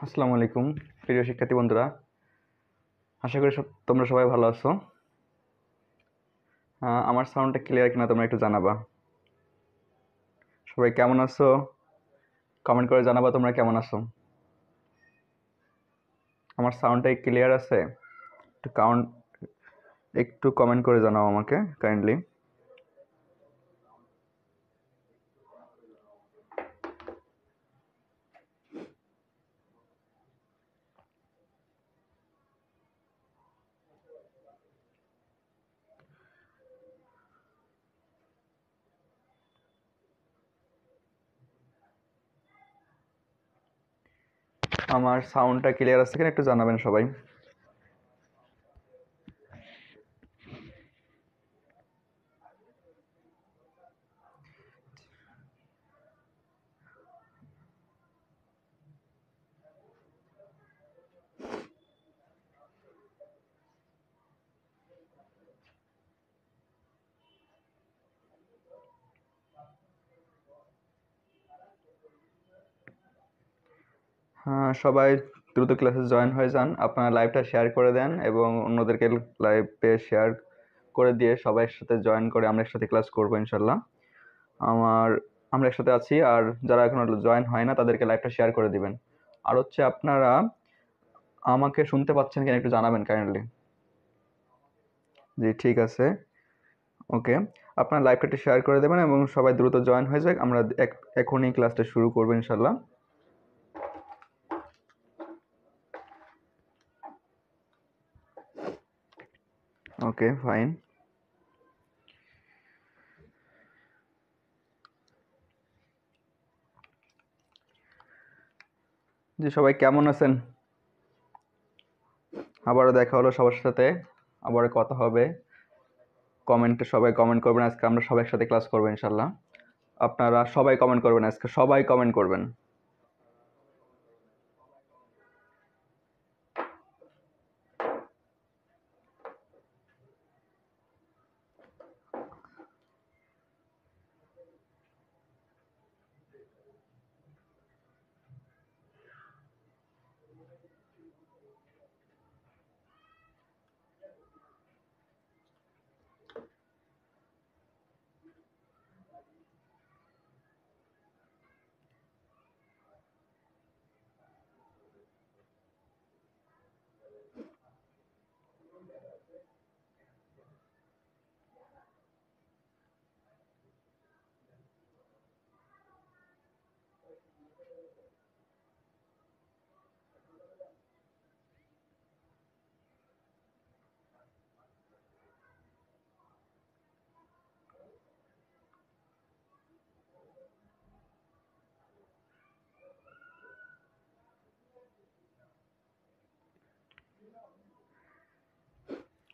আসসালামু আলাইকুম প্রিয় শিক্ষার্থী বন্ধুরা, আশা করি তোমরা সবাই ভালো আছো। আমার সাউন্ডটা ক্লিয়ার কিনা তোমরা একটু জানাবা। সবাই কেমন আছো কমেন্ট করে জানাবা তোমরা কেমন আছো। আমার সাউন্ডটা ক্লিয়ার আছে? একটু কমেন্ট করে জানাও আমাকে কাইন্ডলি। আমার সাউন্ডটা ক্লিয়ার আছে কিনা একটু জানাবেন সবাই। হ্যাঁ, সবাই দ্রুত ক্লাসে জয়েন হয়ে যান। আপনারা লাইভটা শেয়ার করে দেন এবং অন্যদেরকে লাইভে শেয়ার করে দিয়ে সবাই একসাথে জয়েন করে আমরা একসাথে ক্লাস করবো ইনশাল্লাহ। আমরা একসাথে আছি, আর যারা এখনো জয়েন হয় না তাদেরকে লাইভটা শেয়ার করে দিবেন। আর হচ্ছে আপনারা আমাকে শুনতে পাচ্ছেন কিনা একটু জানাবেন কাইন্ডলি। জি, ঠিক আছে, ওকে। আপনার লাইভটা একটু শেয়ার করে দেবেন এবং সবাই দ্রুত জয়েন হয়ে যাক। আমরা এখনই ক্লাসটা শুরু করবো ইনশাল্লাহ। ওকে, ফাইন। জি, সবাই কেমন আছেন? আবারও দেখা হলো সবার সাথে, আবারও কথা হবে। কমেন্টে সবাই কমেন্ট করবেন। আজকে আমরা সবাই একসাথে ক্লাস করবো ইনশাল্লাহ। আপনারা সবাই কমেন্ট করবেন, আজকে সবাই কমেন্ট করবেন।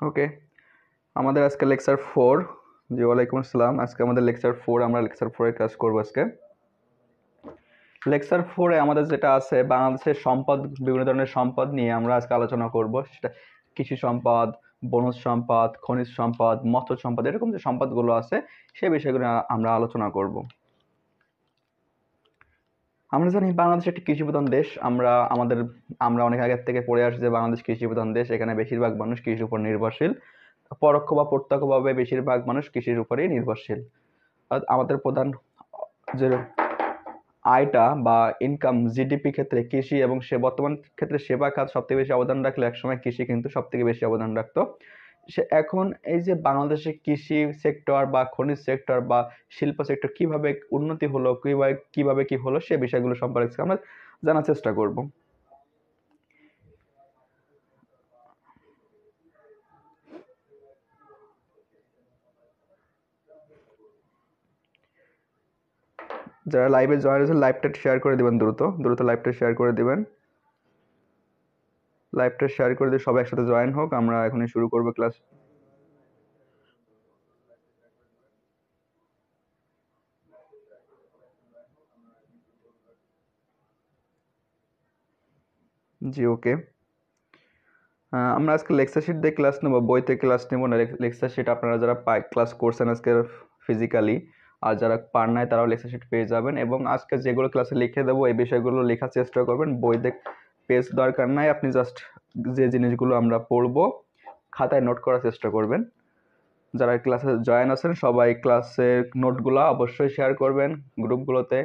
ওকে, আমাদের আজকে লেকচার 4। জি, ওয়ালাইকুম আসসালাম। আজকে আমাদের লেকচার 4, আমরা লেকচার 4 এর ক্লাস করবো আজকে। লেকচার 4-এ আমাদের যেটা আছে, বাংলাদেশের সম্পদ, বিভিন্ন ধরনের সম্পদ নিয়ে আমরা আজকে আলোচনা করব। সেটা কৃষি সম্পদ, বনজ সম্পদ, খনিজ সম্পদ, মৎস্য সম্পদ, এরকম যে সম্পদগুলো আছে সেই বিষয়গুলো আমরা আলোচনা করব। আমরা জানি বাংলাদেশ একটি কৃষিপ্রধান দেশ। আমরা অনেক আগের থেকে পড়ে আসছি যে বাংলাদেশ কৃষিপ্রধান দেশ। এখানে বেশিরভাগ মানুষ কৃষির উপর নির্ভরশীল, পরোক্ষ বা প্রত্যক্ষভাবে বেশিরভাগ মানুষ কৃষির উপরেই নির্ভরশীল। আমাদের প্রধান যে আয়টা বা ইনকাম, জিডিপি ক্ষেত্রে কৃষি এবং বর্তমান ক্ষেত্রে সেবা খাত সবথেকে বেশি অবদান রাখলে একসময় কৃষি কিন্তু সবথেকে বেশি অবদান রাখতো। এখন এই যে বাংলাদেশে কৃষি সেক্টর বা খনিজ সেক্টর বা শিল্প সেক্টর কিভাবে উন্নতি হলো, কিভাবে কি হলো, সে বিষয়গুলো সম্পর্কে আমরা জানার চেষ্টা করব। যারা লাইভে জয়েন হয়েছে লাইভটা শেয়ার করে দিবেন, দ্রুত লাইভটা শেয়ার করে দিবেন। লাইভটা শেয়ার করে দিয়ে সবাই একসাথে জয়েন হোক। আমরা এখনই শুরু করব ক্লাস। জি, ওকে। আমরা আজকে লেকচার শিট দিয়ে ক্লাস নেব, বইতে ক্লাস নেব না। লেকচার শিট আপনারা যারা ক্লাস করছেন আজকে ফিজিক্যালি, আর যারা পার নাই তারাও লেকচার শিট পেয়ে যাবেন। এবং আজকে যেগুলো ক্লাসে লিখে দেবো এই বিষয়গুলো লেখার চেষ্টা করবেন। পেজ দরকার নাই, আপনি জাস্ট যে জিনিসগুলো আমরা পড়বো খাতায় নোট করার চেষ্টা করবেন। যারা ক্লাসে জয়েন আছেন সবাই ক্লাসের নোটগুলো অবশ্যই শেয়ার করবেন গ্রুপগুলোতে,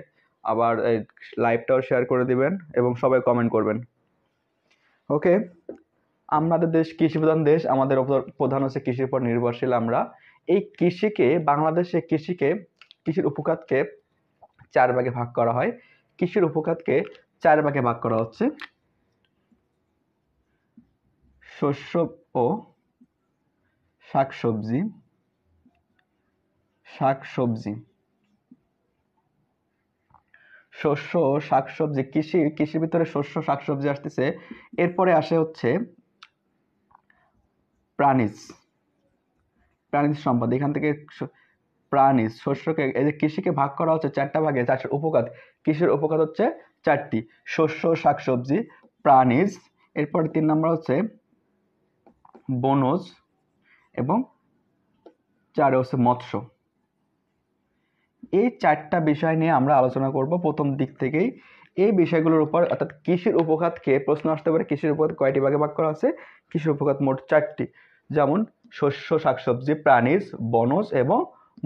আবার এই লাইভটাও শেয়ার করে দিবেন এবং সবাই কমেন্ট করবেন। ওকে, আমাদের দেশ কৃষিপ্রধান দেশ, আমাদের প্রধান হচ্ছে কৃষির উপর নির্ভরশীল। আমরা এই বাংলাদেশে কৃষির উপখাতকে 4 ভাগে ভাগ করা হয়। কৃষির উপখাতকে 4 ভাগে ভাগ করা হচ্ছে শস্য ও শাকসবজি, শস্য ও শাকসবজি, কৃষির ভিতরে শস্য শাকসবজি আসতেছে। এরপরে আসে হচ্ছে প্রাণীজ সম্পদ। এখান থেকে প্রাণীজ শস্যকে, এই যে কৃষিকে ভাগ করা হচ্ছে 4টা ভাগে, 4টা উপখাত। কৃষির উপখাত হচ্ছে 4টি: শস্য, শাকসবজি, প্রাণীজ, এরপরে 3 নম্বর হচ্ছে বনজ এবং 4 হচ্ছে মৎস্য। এই 4টা বিষয় নিয়ে আমরা আলোচনা করব প্রথম দিক থেকেই। এই বিষয়গুলোর উপর, অর্থাৎ কৃষির উপখাতকে প্রশ্ন আসতে পারে কৃষির উপখাত কয়টি ভাগে ভাগ করা আছে। কৃষির উপখাত মোট 4টি, যেমন শস্য, শাকসবজি, প্রাণীজ, বনজ এবং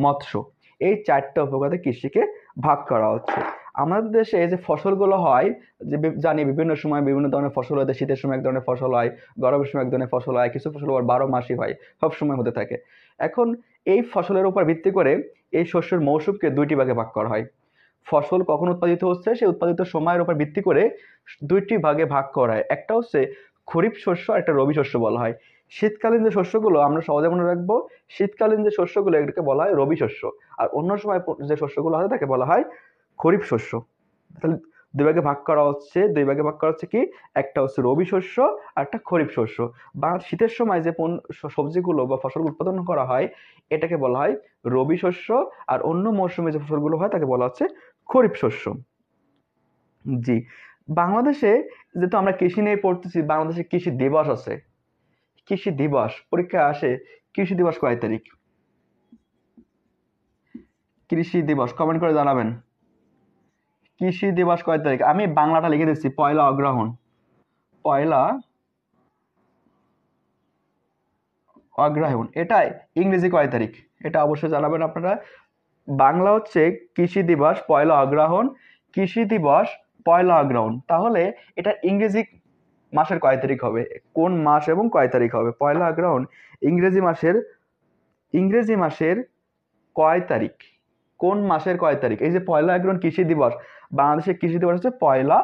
মৎস্য। এই 4টা উপখাতে কৃষিকে ভাগ করা হচ্ছে। আমাদের দেশে যে ফসলগুলো হয়, যে জানি বিভিন্ন সময় বিভিন্ন ধরনের ফসল হয়। শীতের সময় এক ধরনের ফসল হয়, গরমের সময় এক ধরনের ফসল হয়, কিছু ফসল আবার 12 মাসই হয়, সব সময় হতে থাকে। এখন এই ফসলের উপর ভিত্তি করে এই শস্যের মৌসুমকে 2টি ভাগে ভাগ করা হয়। ফসল কখন উৎপাদিত হচ্ছে সেই উৎপাদিত সময়ের উপর ভিত্তি করে 2টি ভাগে ভাগ করা হয়। একটা হচ্ছে খরিফ শস্য, একটা রবি শস্য বলা হয়। শীতকালীন যে শস্যগুলো আমরা সহজে মনে রাখবো, শীতকালীন যে শস্যগুলো এটাকে বলা হয় রবি শস্য, আর অন্য সময় যে শস্যগুলো হয় তাকে বলা হয় খরিফ শস্য। তাহলে 2 ভাগে ভাগ করা হচ্ছে। কি, একটা হচ্ছে রবি শস্য আর একটা খরিফ শস্য। বা শীতের সময় যে সবজিগুলো বা ফসল উৎপাদন করা হয় এটাকে বলা হয় রবি শস্য, আর অন্য মৌসুমে যে ফসলগুলো হয় তাকে বলা হচ্ছে খরিফ শস্য। জি, বাংলাদেশে যেহেতু আমরা কৃষি নিয়ে পড়তেছি, বাংলাদেশে কৃষি দিবস আছে। কৃষি দিবস পরীক্ষায় আসে, কৃষি দিবস কয় তারিখ? কৃষি দিবস কমেন্ট করে জানাবেন। কৃষি দিবস কয় তারিখ? আমি বাংলাটা লিখে দিচ্ছি, 1 অগ্রহায়ণ। 1 অগ্রহায়ণ। এটাই ইংরেজি কয় তারিখ এটা অবশ্যই জানাবেন আপনারা। বাংলা হচ্ছে কৃষি দিবস 1 অগ্রহায়ণ, কৃষি দিবস 1 অগ্রহায়ণ। তাহলে এটা ইংরেজি মাসের কয় তারিখ হবে? কোন মাস এবং কয় তারিখ হবে? 1 অগ্রহায়ণ ইংরেজি মাসের কয় তারিখ? কোন মাসের কয় তারিখ? এই যে 1 অগ্রহায়ণ কৃষি দিবস, বাংলাদেশের কৃষি দিবস হচ্ছে 1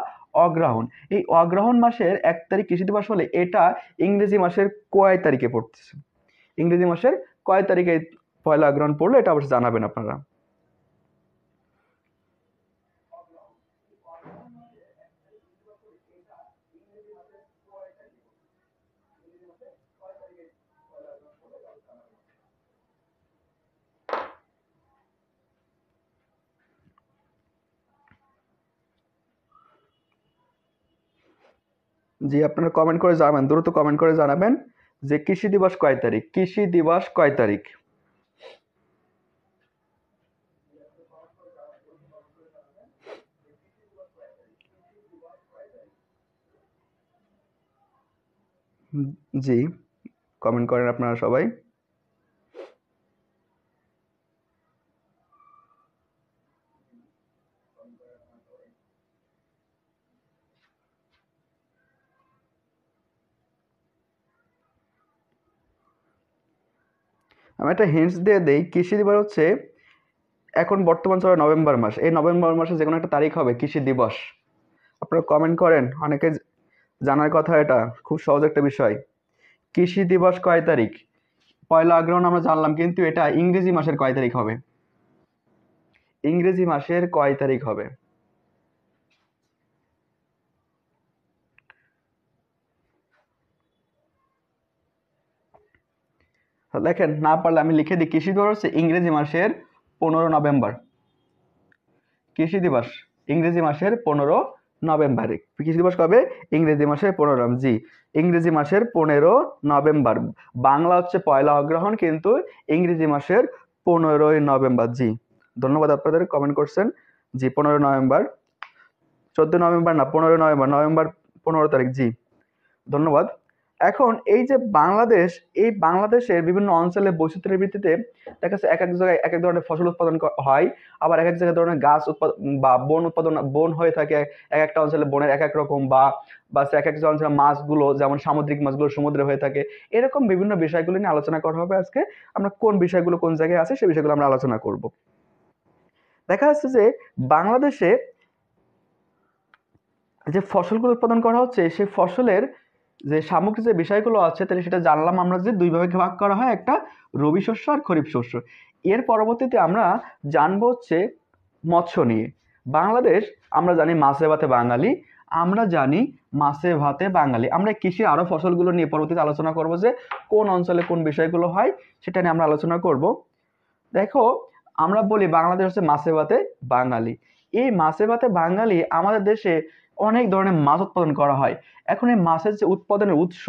অগ্রহায়ণ। এই অগ্রহায়ণ মাসের 1 তারিখ কৃষি দিবস হলে এটা ইংরেজি মাসের কয় তারিখে পড়তেছে? ইংরেজি মাসের কয় তারিখে 1 অগ্রহায়ণ পড়লো এটা অবশ্যই জানাবেন আপনারা। জি, আপনারা কমেন্ট করে জানাবেন, দ্রুত কমেন্ট করে জানাবেন যে কৃষি দিবস কয় তারিখ। কৃষি দিবস কয় তারিখ? জি, কমেন্ট করেন আপনারা সবাই। আমি একটা হিন্টস দিয়ে দেই, কৃষি দিবস হচ্ছে এখন বর্তমান চলে নভেম্বর মাস, এই নভেম্বর মাসে যে কোনো একটা তারিখ হবে কৃষি দিবস। আপনারা কমেন্ট করেন, অনেকে জানার কথা, এটা খুব সহজ একটা বিষয়। কৃষি দিবস কয় তারিখ? 1 অগ্রহায়ণ আমরা জানলাম, কিন্তু এটা ইংরেজি মাসের কয় তারিখ হবে? ইংরেজি মাসের কয় তারিখ হবে? দেখেন, না পারলে আমি লিখে দিই, কৃষি দিবস হচ্ছে ইংরেজি মাসের 15 নভেম্বর। কৃষি দিবস ইংরেজি মাসের 15 নভেম্বরে। কৃষি দিবস কবে? ইংরেজি মাসের 15। জি, ইংরেজি মাসের 15 নভেম্বর। বাংলা হচ্ছে 1 অগ্রহায়ণ, কিন্তু ইংরেজি মাসের 15 নভেম্বর। জি, ধন্যবাদ আপনাদের কমেন্ট করছেন। জি, 15 নভেম্বর, 14 নভেম্বর না, 15 নভেম্বর। নভেম্বর 15 তারিখ, জি ধন্যবাদ। এখন এই যে বাংলাদেশ, এই বাংলাদেশের বিভিন্ন অঞ্চলে বৈচিত্র্যের ভিত্তিতে দেখা যাচ্ছে এক এক জায়গায় এক এক ধরনের ফসল উৎপাদন হয়, আবার এক এক জায়গায় ধরনের গাছ উৎপাদন বা বন হয়ে থাকে এক একটা অঞ্চলে, বনের এক এক রকম, বা এক এক অঞ্চলে মাছগুলো যেমন সামুদ্রিক মাছগুলো সমুদ্রে হয়ে থাকে। এরকম বিভিন্ন বিষয়গুলো নিয়ে আলোচনা করা হবে আজকে। আমরা কোন বিষয়গুলো কোন জায়গায় আছে সেই বিষয়গুলো আমরা আলোচনা করব। দেখা যাচ্ছে যে বাংলাদেশে যে ফসলগুলো উৎপাদন করা হচ্ছে সেই ফসলের যে সামগ্রিক যে বিষয়গুলো আছে, তাহলে সেটা জানলাম আমরা যে দুই ভাগে ভাগ করা হয়, একটা রবি শস্য আর খরিফ শস্য। এর পরবর্তীতে আমরা জানবো হচ্ছে মৎস্য নিয়ে। বাংলাদেশ, আমরা জানি মাছে ভাতে বাঙালি, আমরা জানি মাছে ভাতে বাঙালি। আমরা কৃষির আরো ফসলগুলো নিয়ে পরবর্তীতে আলোচনা করব, যে কোন অঞ্চলে কোন বিষয়গুলো হয় সেটা নিয়ে আমরা আলোচনা করব। দেখো, আমরা বলি বাংলাদেশ হচ্ছে মাছে ভাতে বাঙালি। এই মাছে ভাতে বাঙালি, আমাদের দেশে অনেক ধরনের মাছ উৎপাদন করা হয়। এখন এই মাছের যে উৎপাদনের উৎস,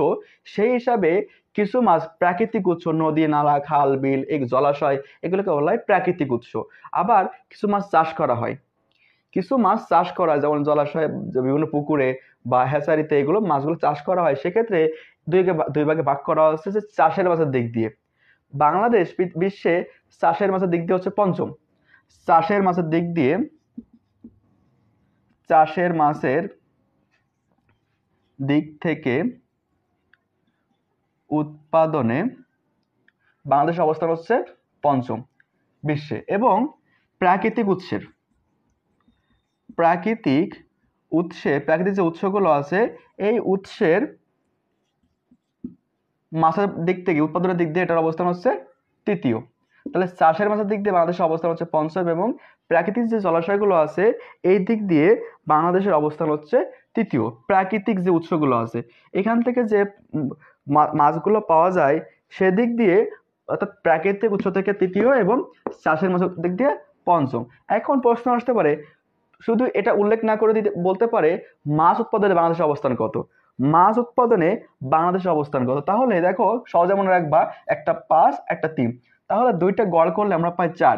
সেই হিসাবে কিছু মাছ প্রাকৃতিক উৎস, নদী নালা খাল বিল এই জলাশয়, এগুলোকে বলা হয় প্রাকৃতিক উৎস। আবার কিছু মাছ চাষ করা হয়, কিছু মাছ চাষ করা হয়, যেমন জলাশয়ে বিভিন্ন পুকুরে বা হ্যাচারিতে এগুলো মাছগুলো চাষ করা হয়। সেক্ষেত্রে দুই ভাগে ভাগ করা হচ্ছে যে চাষের মাছের দিক দিয়ে। বাংলাদেশ বিশ্বে চাষের মাছের দিক দিয়ে হচ্ছে পঞ্চম। চাষের মাছের দিক দিয়ে, চাষের মাছের দিক থেকে উৎপাদনে বাংলাদেশ অবস্থান হচ্ছে পঞ্চম বিশ্বে। এবং প্রাকৃতিক যে উৎসগুলো আছে, এই উৎসের মাছের দিক থেকে উৎপাদনের দিক দিয়ে এটার অবস্থান হচ্ছে তৃতীয়। তাহলে চাষের মাছের দিক দিয়ে বাংলাদেশের অবস্থান হচ্ছে পঞ্চম, এবং প্রাকৃতিক যে জলাশয়গুলো আছে এই দিক দিয়ে বাংলাদেশের অবস্থান হচ্ছে তৃতীয়। প্রাকৃতিক যে উৎসগুলো আছে, এখান থেকে যে মাছগুলো পাওয়া যায় সেদিক দিয়ে, অর্থাৎ প্রাকৃতিক উৎস থেকে তৃতীয় এবং চাষের মাছের দিক দিয়ে পঞ্চম। এখন প্রশ্ন আসতে পারে, শুধু এটা উল্লেখ না করে বলতে পারে মাছ উৎপাদনে বাংলাদেশের অবস্থান কত, মাছ উৎপাদনে বাংলাদেশের অবস্থান কত। তাহলে দেখো, সহজে মনে রাখবা, একটা 5 একটা 3, তাহলে দুইটা গড় করলে আমরা পাই 4।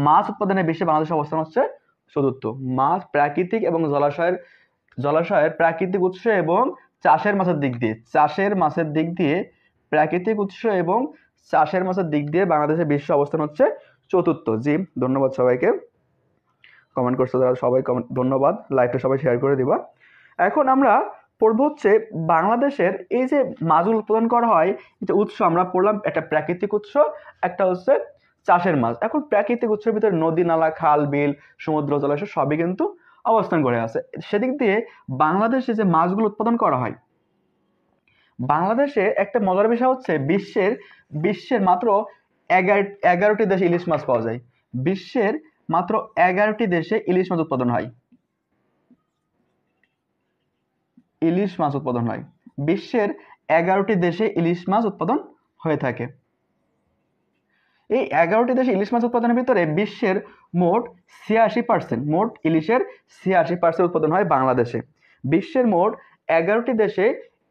মাছ উৎপাদনে বিশ্বে বাংলাদেশের অবস্থান হচ্ছে চতুর্থ। মাছ প্রাকৃতিক এবং জলাশয়ের প্রাকৃতিক উৎস এবং চাষের মাছের দিক দিয়ে প্রাকৃতিক উৎস এবং চাষের মাছের দিক দিয়ে বাংলাদেশের বিশ্ব অবস্থান হচ্ছে চতুর্থ। জি ধন্যবাদ সবাইকে, কমেন্ট করছো তারা সবাই, ধন্যবাদ। লাইভটা সবাই শেয়ার করে দিবা। এখন আমরা পড়বো হচ্ছে বাংলাদেশের এই যে মাছগুলো উৎপাদন করা হয়, যে উৎস আমরা পড়লাম, একটা প্রাকৃতিক উৎস, একটা হচ্ছে চাষের মাছ। এখন প্রাকৃতিক উৎসের ভিতরে নদী নালা খাল বিল সমুদ্র জলাশয় সবই কিন্তু অবস্থান করে আছে। সেদিক দিয়ে বাংলাদেশে যে মাছগুলো উৎপাদন করা হয়, বাংলাদেশে একটা মজার বিষয় হচ্ছে বিশ্বের মাত্র 11টি দেশে ইলিশ মাছ পাওয়া যায়। বিশ্বের মাত্র 11টি দেশে ইলিশ মাছ উৎপাদন হয়। বিশ্বের 11টি দেশে ইলিশ মাছ উৎপাদন হয়ে থাকে। এই 11টি দেশে ইলিশ মাছ উৎপাদনের ভিতরে বিশ্বের মোট 86%, মোট ইলিশের 86% উৎপাদন হয় বাংলাদেশে। বিশ্বের মোট 11টি দেশে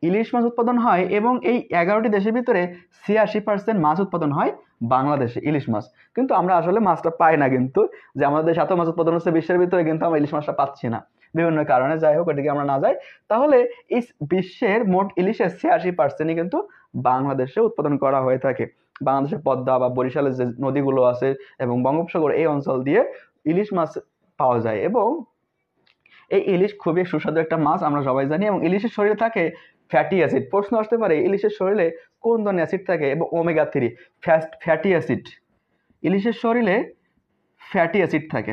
ইলিশ মাছ উৎপাদন হয়, এবং এই 11টি দেশের ভিতরে 86% মাছ উৎপাদন হয় বাংলাদেশে, ইলিশ মাছ। কিন্তু আমরা আসলে মাছটা পাই না, কিন্তু যে আমাদের দেশে এত মাছ উৎপাদন হচ্ছে বিশ্বের ভিতরে, কিন্তু আমরা ইলিশ মাছটা পাচ্ছি না বিভিন্ন কারণে। যাই হোক, এদিকে আমরা না যাই। তাহলে এই বিশ্বের মোট ইলিশের 86%ই কিন্তু বাংলাদেশে উৎপাদন করা হয়ে থাকে। বাংলাদেশের পদ্মা বা বরিশালের যে নদীগুলো আছে এবং বঙ্গোপসাগর, এই অঞ্চল দিয়ে ইলিশ মাছ পাওয়া যায়। এবং এই ইলিশ খুবই সুস্বাদু একটা মাছ, আমরা সবাই জানি। এবং ইলিশের শরীরে থাকে ফ্যাটি অ্যাসিড। প্রশ্ন আসতে পারে, ইলিশের শরীরে কোন ধরনের অ্যাসিড থাকে? এবং ওমেগা 3 ফ্যাটি অ্যাসিড। ইলিশের শরীরে ফ্যাটি অ্যাসিড থাকে,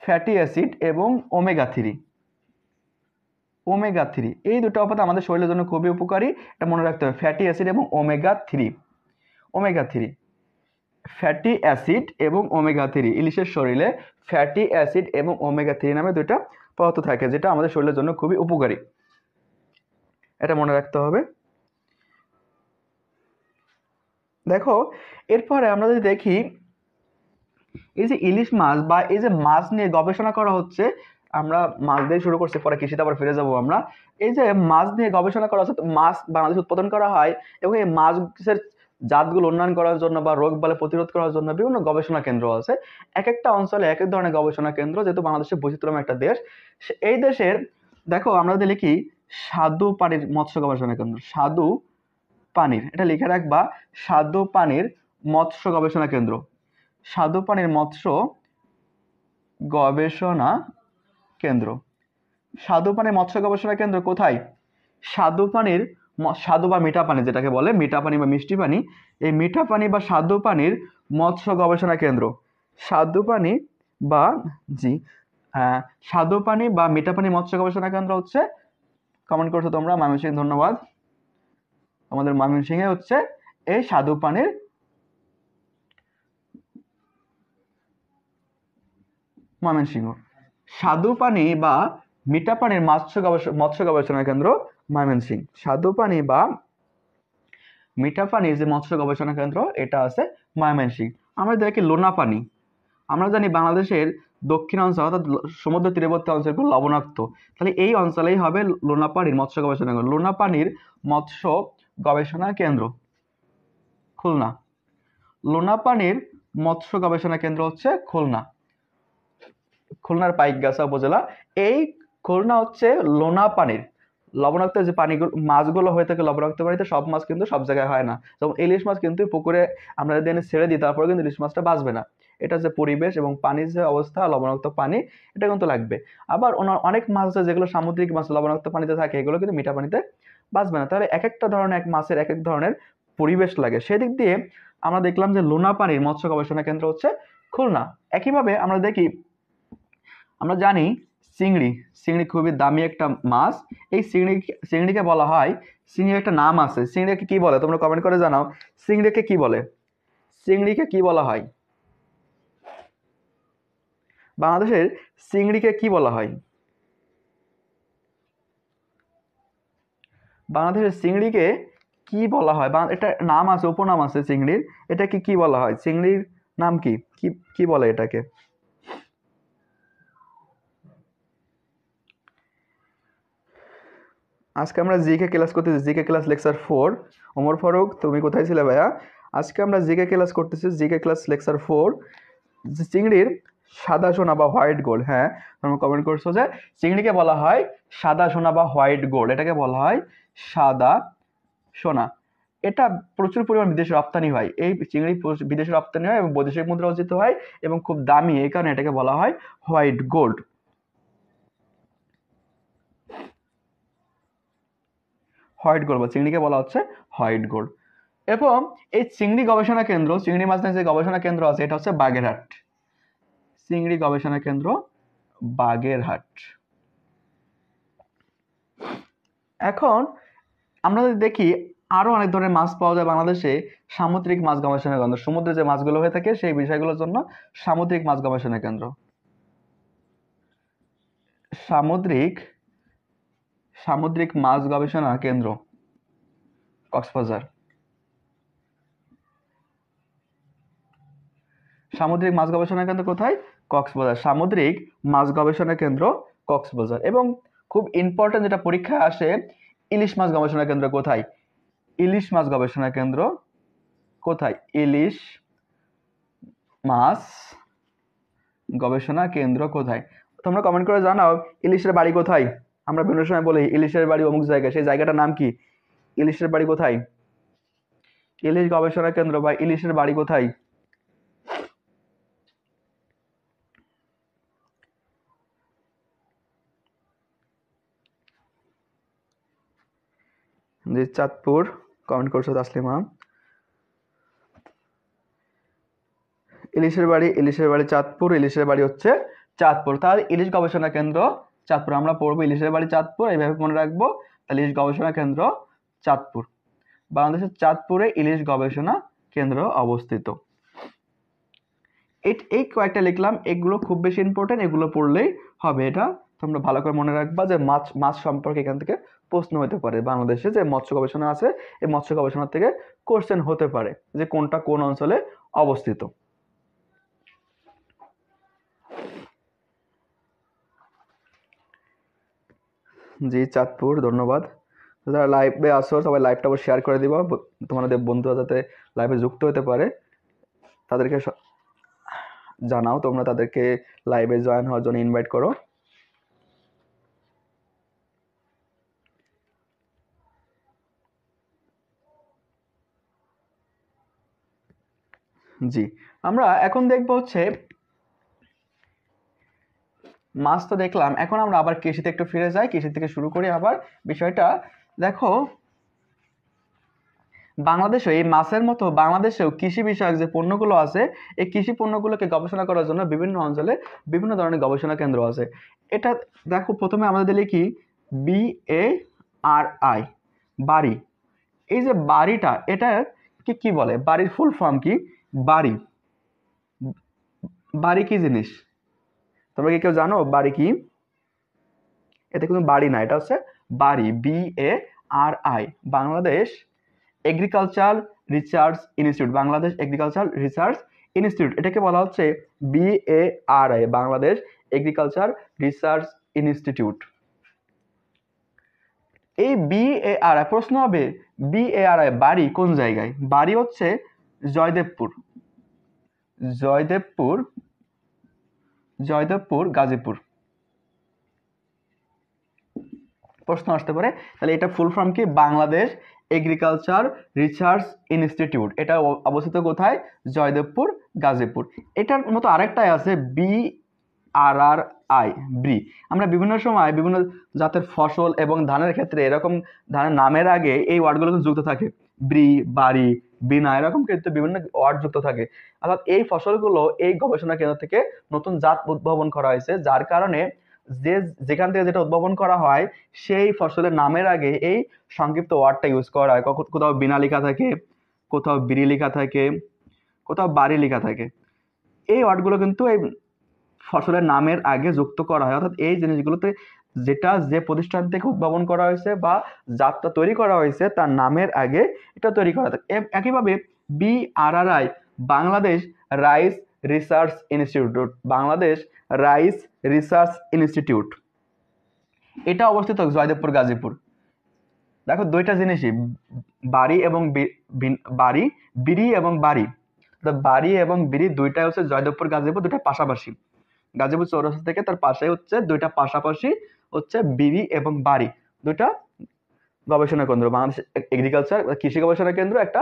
ফ্যাটি অ্যাসিড এবং ওমেগা 3 এই দুটো উপাদান আমাদের শরীরের জন্য খুবই উপকারী, এটা মনে রাখতে হবে। ফ্যাটি অ্যাসিড এবং ওমেগা 3, ফ্যাটি অ্যাসিড এবং ওমেগা 3, ইলিশের শরীরে ফ্যাটি অ্যাসিড এবং ওমেগা 3 নামে দুইটা পদার্থ থাকে, যেটা আমাদের শরীরের জন্য খুবই উপকারী, এটা মনে রাখতে হবে। দেখো, এরপরে আমরা যদি দেখি, এই যে ইলিশ মাছ বা এই যে মাছ নিয়ে গবেষণা করা হচ্ছে, আমরা মাছ দিয়ে শুরু করছি, পরে কৃষিতে আবার ফিরে যাবো আমরা। এই যে মাছ নিয়ে গবেষণা করা হচ্ছে, মাছ বাংলাদেশে উৎপাদন করা হয়, এবং এই মাছের জাতগুলো উন্নয়ন করার জন্য বা রোগ বালাই প্রতিরোধ করার জন্য বিভিন্ন গবেষণা কেন্দ্র আছে। এক একটা অঞ্চলে এক এক ধরনের গবেষণা কেন্দ্র, যেহেতু বাংলাদেশের বৈচিত্র্যময় একটা দেশ। এই দেশের দেখো আমরা যদি লিখি স্বাদু পানির মৎস্য গবেষণা কেন্দ্র, স্বাদু পানির, এটা লিখে রাখবা, স্বাদু পানির মৎস্য গবেষণা কেন্দ্র, স্বাদু পানির মৎস্য গবেষণা কেন্দ্র। স্বাদু পানির মৎস্য গবেষণা কেন্দ্র কোথায়? স্বাদু পানির স্বাদু বা মিঠা পানি যেটাকে বলে, মিঠা পানি বা মিষ্টি পানি, এই মিঠা পানি বা স্বাদু পানির মৎস্য গবেষণা কেন্দ্র, স্বাদু পানি বা জি স্বাদু পানি বা মিঠা পানি মৎস্য গবেষণা কেন্দ্র হচ্ছে, কমেন্ট করছো তোমরা ময়মনসিংহ, ধন্যবাদ। আমাদের ময়মনসিংহে হচ্ছে এই স্বাদু পানির ময়মনসিংহ, স্বাদু পানি বা মিঠা পানির মৎস্য গবেষণা কেন্দ্র ময়মনসিংহ। স্বাদু পানি বা মিঠা পানির যে মৎস্য গবেষণা কেন্দ্র এটা আছে ময়মনসিংহ। আমরা দেখি লোনা পানি, আমরা জানি বাংলাদেশের দক্ষিণাঞ্চল অর্থাৎ সমুদ্র তীরবর্তী অঞ্চলগুলো লবণাক্ত, তাহলে এই অঞ্চলেই হবে লোনা পানির মৎস্য গবেষণা কেন্দ্র। লোনা পানির মৎস্য গবেষণা কেন্দ্র খুলনা, লোনা পানির মৎস্য গবেষণা কেন্দ্র হচ্ছে খুলনা, খুলনার পাইকগাছা উপজেলা। এই খুলনা হচ্ছে লোনা পানির, লবণাক্ত যে পানিগুলো মাছগুলো হয়ে থাকে লবণাক্ত পানিতে, সব মাছ কিন্তু সব জায়গায় হয় না। যেমন ইলিশ মাছ কিন্তু পুকুরে আমরা যদি এনে ছেড়ে দিই তারপরে কিন্তু ইলিশ মাছটা বাঁচবে না, এটা যে পরিবেশ এবং পানির যে অবস্থা, লবণাক্ত পানি এটা কিন্তু লাগবে। আবার অনেক মাছ আছে যেগুলো সামুদ্রিক মাছ লবণাক্ত পানিতে থাকে, এগুলো কিন্তু মিঠা পানিতে বাঁচবে না। তাহলে এক একটা ধরনের এক মাছের এক এক ধরনের পরিবেশ লাগে, সেদিক দিয়ে আমরা দেখলাম যে লোনা পানির মৎস্য গবেষণা কেন্দ্র হচ্ছে খুলনা। একইভাবে আমরা দেখি, আমরা জানি চিংড়ি, চিংড়ি খুবই দামি একটা মাছ। এই চিংড়িকে বলা হয়, চিংড়ির একটা নাম আছে, চিংড়িকে কি বলে তোমরা কমেন্ট করে জানাও, চিংড়িকে কি বলে, চিংড়িকে কি বলা হয়, বাংলাদেশের চিংড়িকে কি বলা হয়, বাংলাদেশের চিংড়িকে কি বলা হয়, এটা নাম আছে, উপনাম আছে চিংড়ির, এটাকে কি বলা হয়, চিংড়ির নাম কি, কি বলে এটাকে? আজকে আমরা জিকে ক্লাস করতেছি, GK class lecture 4। Omar Faruk তুমি কোথায় ছিলে ভাইয়া? আজকে আমরা জিকে ক্লাস করতেছি, জিকে ক্লাস লেকচার 4। চিংড়ির সাদা সোনা বা হোয়াইট গোল্ড, হ্যাঁ তোমরা কমেন্ট করছো যে চিংড়িকে বলা হয় সাদা সোনা বা হোয়াইট গোল্ড, এটাকে বলা হয় সাদা সোনা। এটা প্রচুর পরিমাণ বিদেশে রপ্তানি হয়, এই চিংড়ি বিদেশে রপ্তানি হয় এবং বৈদেশিক মুদ্রা অর্জিত হয় এবং খুব দামি, এই কারণে এটাকে বলা হয় হোয়াইট গোল্ড। হোয়াইট গোল্ড বা চিংড়িকে বলা হচ্ছে হোয়াইট গোল্ড। এবং এই চিংড়ি গবেষণা কেন্দ্র, চিংড়ি মাছ নিয়ে যে গবেষণা কেন্দ্র আছে এটা হচ্ছে বাগেরহাট, চিংড়ি গবেষণা কেন্দ্র বাগেরহাট। এখন আমরা যদি দেখি আরো অনেক ধরনের মাছ পাওয়া যায় বাংলাদেশে, সামুদ্রিক মাছ গবেষণা কেন্দ্র, সমুদ্রে যে মাছগুলো হয়ে থাকে সেই বিষয়গুলোর জন্য সামুদ্রিক মাছ গবেষণা কেন্দ্র, সামুদ্রিক সামুদ্রিক মাছ গবেষণা কেন্দ্র কক্সবাজার, সামুদ্রিক মাছ গবেষণা কেন্দ্র কোথায়? কক্সবাজার, সামুদ্রিক মাছ গবেষণা কেন্দ্র কক্সবাজার। এবং খুব ইম্পর্টেন্ট যেটা পরীক্ষায় আসে, ইলিশ মাছ গবেষণা কেন্দ্র কোথায়? ইলিশ মাছ গবেষণা কেন্দ্র কোথায়? ইলিশ মাছ গবেষণা কেন্দ্র কোথায়? তোমরা কমেন্ট করে জানাও ইলিশের বাড়ি কোথায়। আমরা বিভিন্ন সময় বলি ইলিশের বাড়ি অমুক জায়গায়, সেই জায়গাটার নাম কি? ইলিশের বাড়ি কোথায়? ইলিশ গবেষণা কেন্দ্র বা ইলিশের বাড়ি কোথায়? জি চাঁদপুর, কমেন্ট করছো তাসলিমা। ইলিশের বাড়ি চাঁদপুর, ইলিশের বাড়ি হচ্ছে চাঁদপুর। তাহলে ইলিশ গবেষণা কেন্দ্র চাঁদপুর, আমরা পড়বো ইলিশের বাড়ি চাঁদপুর, এইভাবে মনে রাখবো। তাহলে ইলিশ গবেষণা কেন্দ্র চাঁদপুর, বাংলাদেশের চাঁদপুরে ইলিশ গবেষণা কেন্দ্র অবস্থিত। এই কয়েকটা লিখলাম, এগুলো খুব বেশি ইম্পর্টেন্ট, এগুলো পড়লেই হবে। এটা তোমরা ভালো করে মনে রাখবা যে মাছ সম্পর্কে এখান থেকে প্রশ্ন হতে পারে। বাংলাদেশে যে মৎস্য গবেষণা আছে এই মৎস্য গবেষণা থেকে কোশ্চেন হতে পারে যে কোনটা কোন অঞ্চলে অবস্থিত। জি চাঁদপুর, ধন্যবাদ। যারা লাইভে আসো সবাই লাইভটা শেয়ার করে দিবা, তোমাদের বন্ধুরা যাতে লাইভে যুক্ত হতে পারে তাদেরকে জানাও, তোমরা তাদেরকে লাইভে জয়েন হওয়ার জন্য ইনভাইট করো। জি, আমরা এখন দেখবো হচ্ছে মাছ তো দেখলাম, এখন আমরা আবার কৃষিতে একটু ফিরে যাই, কৃষি থেকে শুরু করি আবার বিষয়টা। দেখো বাংলাদেশে এই মাছের মতো বাংলাদেশেও কৃষি বিষয়ক যে পণ্যগুলো আছে, এই কৃষি পণ্যগুলোকে গবেষণা করার জন্য বিভিন্ন অঞ্চলে বিভিন্ন ধরনের গবেষণা কেন্দ্র আছে। এটা দেখো প্রথমে আমাদের লিখি BARI, বাড়ি। এই যে বাড়িটা, এটা কি বলে, বাড়ির ফুল ফর্ম কি? বাড়ি। বাড়ি কি জিনিস তোমরা কি কেউ জানো বাড়ি কি? এটা কিন্তু বাড়ি না, এটা হচ্ছে বাড়ি, BARI, Bangladesh agriculture research institute, Bangladesh agriculture research institute, এটাকে বলা হচ্ছে BARI, Bangladesh agriculture research institute. এই BARI, প্রশ্ন হবে BARI বাড়ি কোন জায়গায়? বাড়ি হচ্ছে জয়দেবপুর, জয়দেবপুর, জয়দেবপুর গাজীপুর। প্রশ্ন আসতে পারে তাহলে এটা ফুল ফর্ম কি? Bangladesh agriculture research institute. এটা অবস্থিত কোথায়? জয়দেবপুর গাজীপুর। এটার মতো আরেকটাই আছে BRRI, ব্রি। আমরা বিভিন্ন সময় বিভিন্ন জাতের ফসল এবং ধানের ক্ষেত্রে এরকম ধানের নামের আগে এই ওয়ার্ডগুলো কিন্তু যুক্ত থাকে, ব্রি, বাড়ি, বিনা, এরকম কিন্তু বিভিন্ন ওয়ার্ড যুক্ত থাকে। অর্থাৎ এই ফসলগুলো এই গবেষণা কেন্দ্র থেকে নতুন জাত উদ্ভাবন করা হয়েছে, যার কারণে যেখান থেকে যেটা উদ্ভাবন করা হয় সেই ফসলের নামের আগে এই সংক্ষিপ্ত ওয়ার্ডটা ইউজ করা হয়। কোথাও বিনা লেখা থাকে, কোথাও বিড়ি লেখা থাকে, কোথাও বাড়ি লেখা থাকে। এই ওয়ার্ডগুলো কিন্তু এই ফসলের নামের আগে যুক্ত করা হয়, অর্থাৎ এই জিনিসগুলোতে যেটা যে প্রতিষ্ঠান থেকে উদ্ভাবন করা হয়েছে বা জাতটা তৈরি করা হয়েছে তার নামের আগে এটা তৈরি করা থাকে। একইভাবে BRRI, Bangladesh rice research institute, Bangladesh rice research institute, এটা অবস্থিত জয়দেবপুর গাজীপুর। দেখো দুইটা জিনিসই, বাড়ি এবং বাড়ি, বিড়ি এবং বাড়ি, বাড়ি এবং বিড়ি দুইটাই হচ্ছে জয়দেবপুর গাজীপুর, দুইটা পাশাপাশি। গাজীপুর চৌরাস্তা থেকে তার পাশে হচ্ছে দুইটা পাশাপাশি হচ্ছে বিড়ি এবং বাড়ি, দুইটা গবেষণা কেন্দ্র। বাংলাদেশ এগ্রিকালচার কৃষি গবেষণা কেন্দ্র, একটা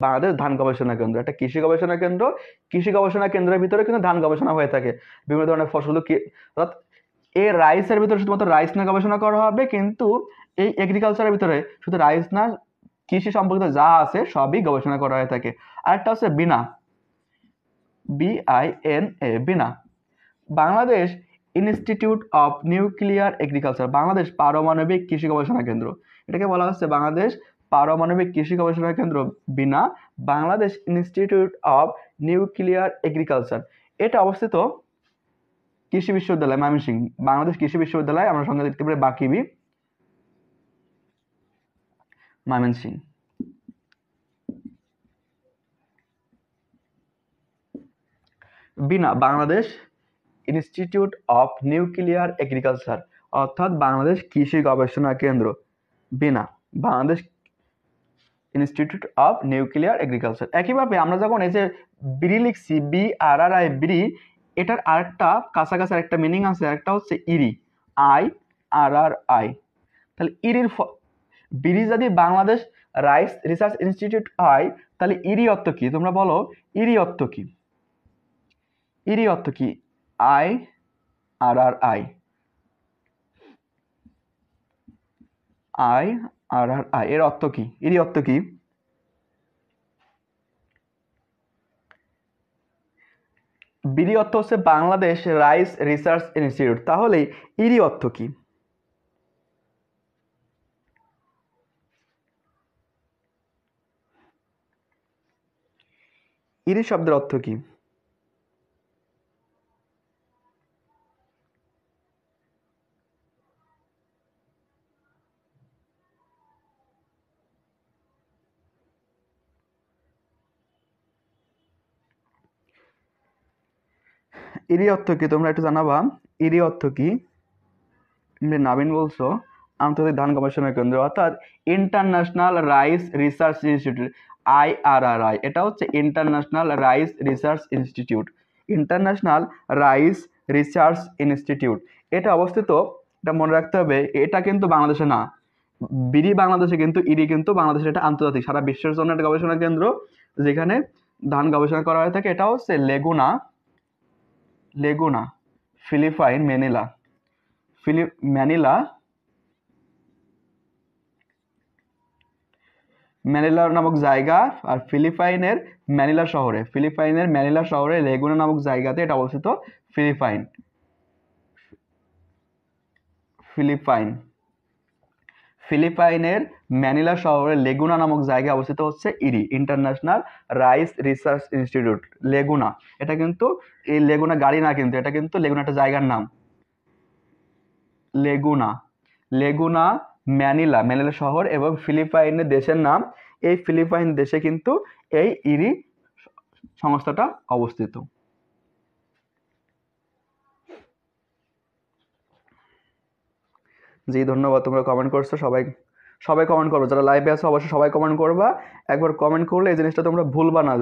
বাংলাদেশ ধান গবেষণা কেন্দ্র, একটা কৃষি গবেষণা কেন্দ্র। কৃষি গবেষণা কেন্দ্রের ভিতরে কিন্তু ধান গবেষণা হয়ে থাকে, বিভিন্ন ধরনের ফসল। অর্থাৎ এই রাইসের ভিতরে শুধুমাত্র রাইস নিয়ে গবেষণা করা হবে, কিন্তু এই এগ্রিকালচারের ভিতরে শুধু রাইস না, কৃষি সম্পর্কিত যা আছে সবই গবেষণা করা হয়ে থাকে। আরেকটা হচ্ছে বিনা, BINA, Veena, Bangladesh institute of nuclear agriculture, Bangladesh পারমাণবিক কৃষি গবেষণা কেন্দ্র, এটাকে বলা হচ্ছে বাংলাদেশ পারমাণবিক কৃষি গবেষণা কেন্দ্র BINA, Bangladesh institute of nuclear agriculture. এটা অবস্থিত কৃষি বিশ্ববিদ্যালয়, ময়মনসিংহ, বাংলাদেশ কৃষি বিশ্ববিদ্যালয়, আমরা সঙ্গে দেখতে পারি বাকিবি, Mymensingh. BINA, Bangladesh institute of nuclear agriculture, অর্থাৎ বাংলাদেশ কৃষি গবেষণা কেন্দ্র BINA, Bangladesh institute of nuclear agriculture. একইভাবে আমরা যখন এই যে ব্রি লিখছি, BRRI, ব্রি, এটার আরেকটা কাছাকাছি আরেকটা মিনিং আছে, একটা হচ্ছে ইরি, IRRI। তাহলে ইরির বিরি যদি বাংলাদেশ রাইস রিসার্চ ইনস্টিটিউট হয়, তাহলে ইরি অর্থ কি? তোমরা বলো ইরি অর্থ কি? ইরি অর্থ কি? IRRI, IRRI, এর অর্থ কি? ইরি অর্থ কি? বিরি অর্থ হচ্ছে বাংলাদেশ রাইস রিসার্চ ইনস্টিটিউট, তাহলে ইরি অর্থ কি? ইরি শব্দের অর্থ কি? ইরি অর্থ কি তোমরা একটু জানাবা, ইরি অর্থ কি? নাবিন বলছো আন্তর্জাতিক ধান গবেষণা কেন্দ্র অর্থাৎ international rice research institute, IRRI। এটা হচ্ছে international rice research institute, international rice research institute. এটা অবস্থিত, এটা মনে রাখতে হবে, এটা কিন্তু বাংলাদেশে না। বিডি বাংলাদেশে, কিন্তু ইডি কিন্তু বাংলাদেশে, এটা আন্তর্জাতিক, সারা বিশ্বের জন্য একটা গবেষণা কেন্দ্র যেখানে ধান গবেষণা করা হয়ে থাকে। এটা হচ্ছে লেগুনা, লেগুনা ফিলিপাইন ম্যানিলা, ম্যানিলা, ম্যানিলা নামক জায়গা। আর ফিলিপাইনের ম্যানিলা শহরে, ফিলিপাইনের ম্যানিলা শহরে লেগুনা নামক জায়গাতে এটা অবস্থিত। ফিলিপাইন, ফিলিপাইন, ফিলিপাইনের ম্যানিলা শহরে লেগুনা নামক জায়গায় অবস্থিত হচ্ছে ইরি, ইন্টারন্যাশনাল রাইস রিসার্চ ইনস্টিটিউট, লেগুনা। এটা কিন্তু এই লেগুনা গাড়ি না, কিন্তু এটা কিন্তু লেগুনা একটা জায়গার নাম। লেগুনা, লেগুনা ম্যানিলা, ম্যানিলা শহর এবং ফিলিপাইনের দেশের নাম। এই ফিলিপাইন দেশে কিন্তু এই ইরি সংস্থাটা অবস্থিত। জি ধন্যবাদ, তোমরা কমেন্ট করছো, সবাই সবাই কমেন্ট করবো, যারা লাইভে আছো অবশ্যই সবাই কমেন্ট করবা। একবার কমেন্ট করলে এই জিনিসটা তোমরা ভুলবা না,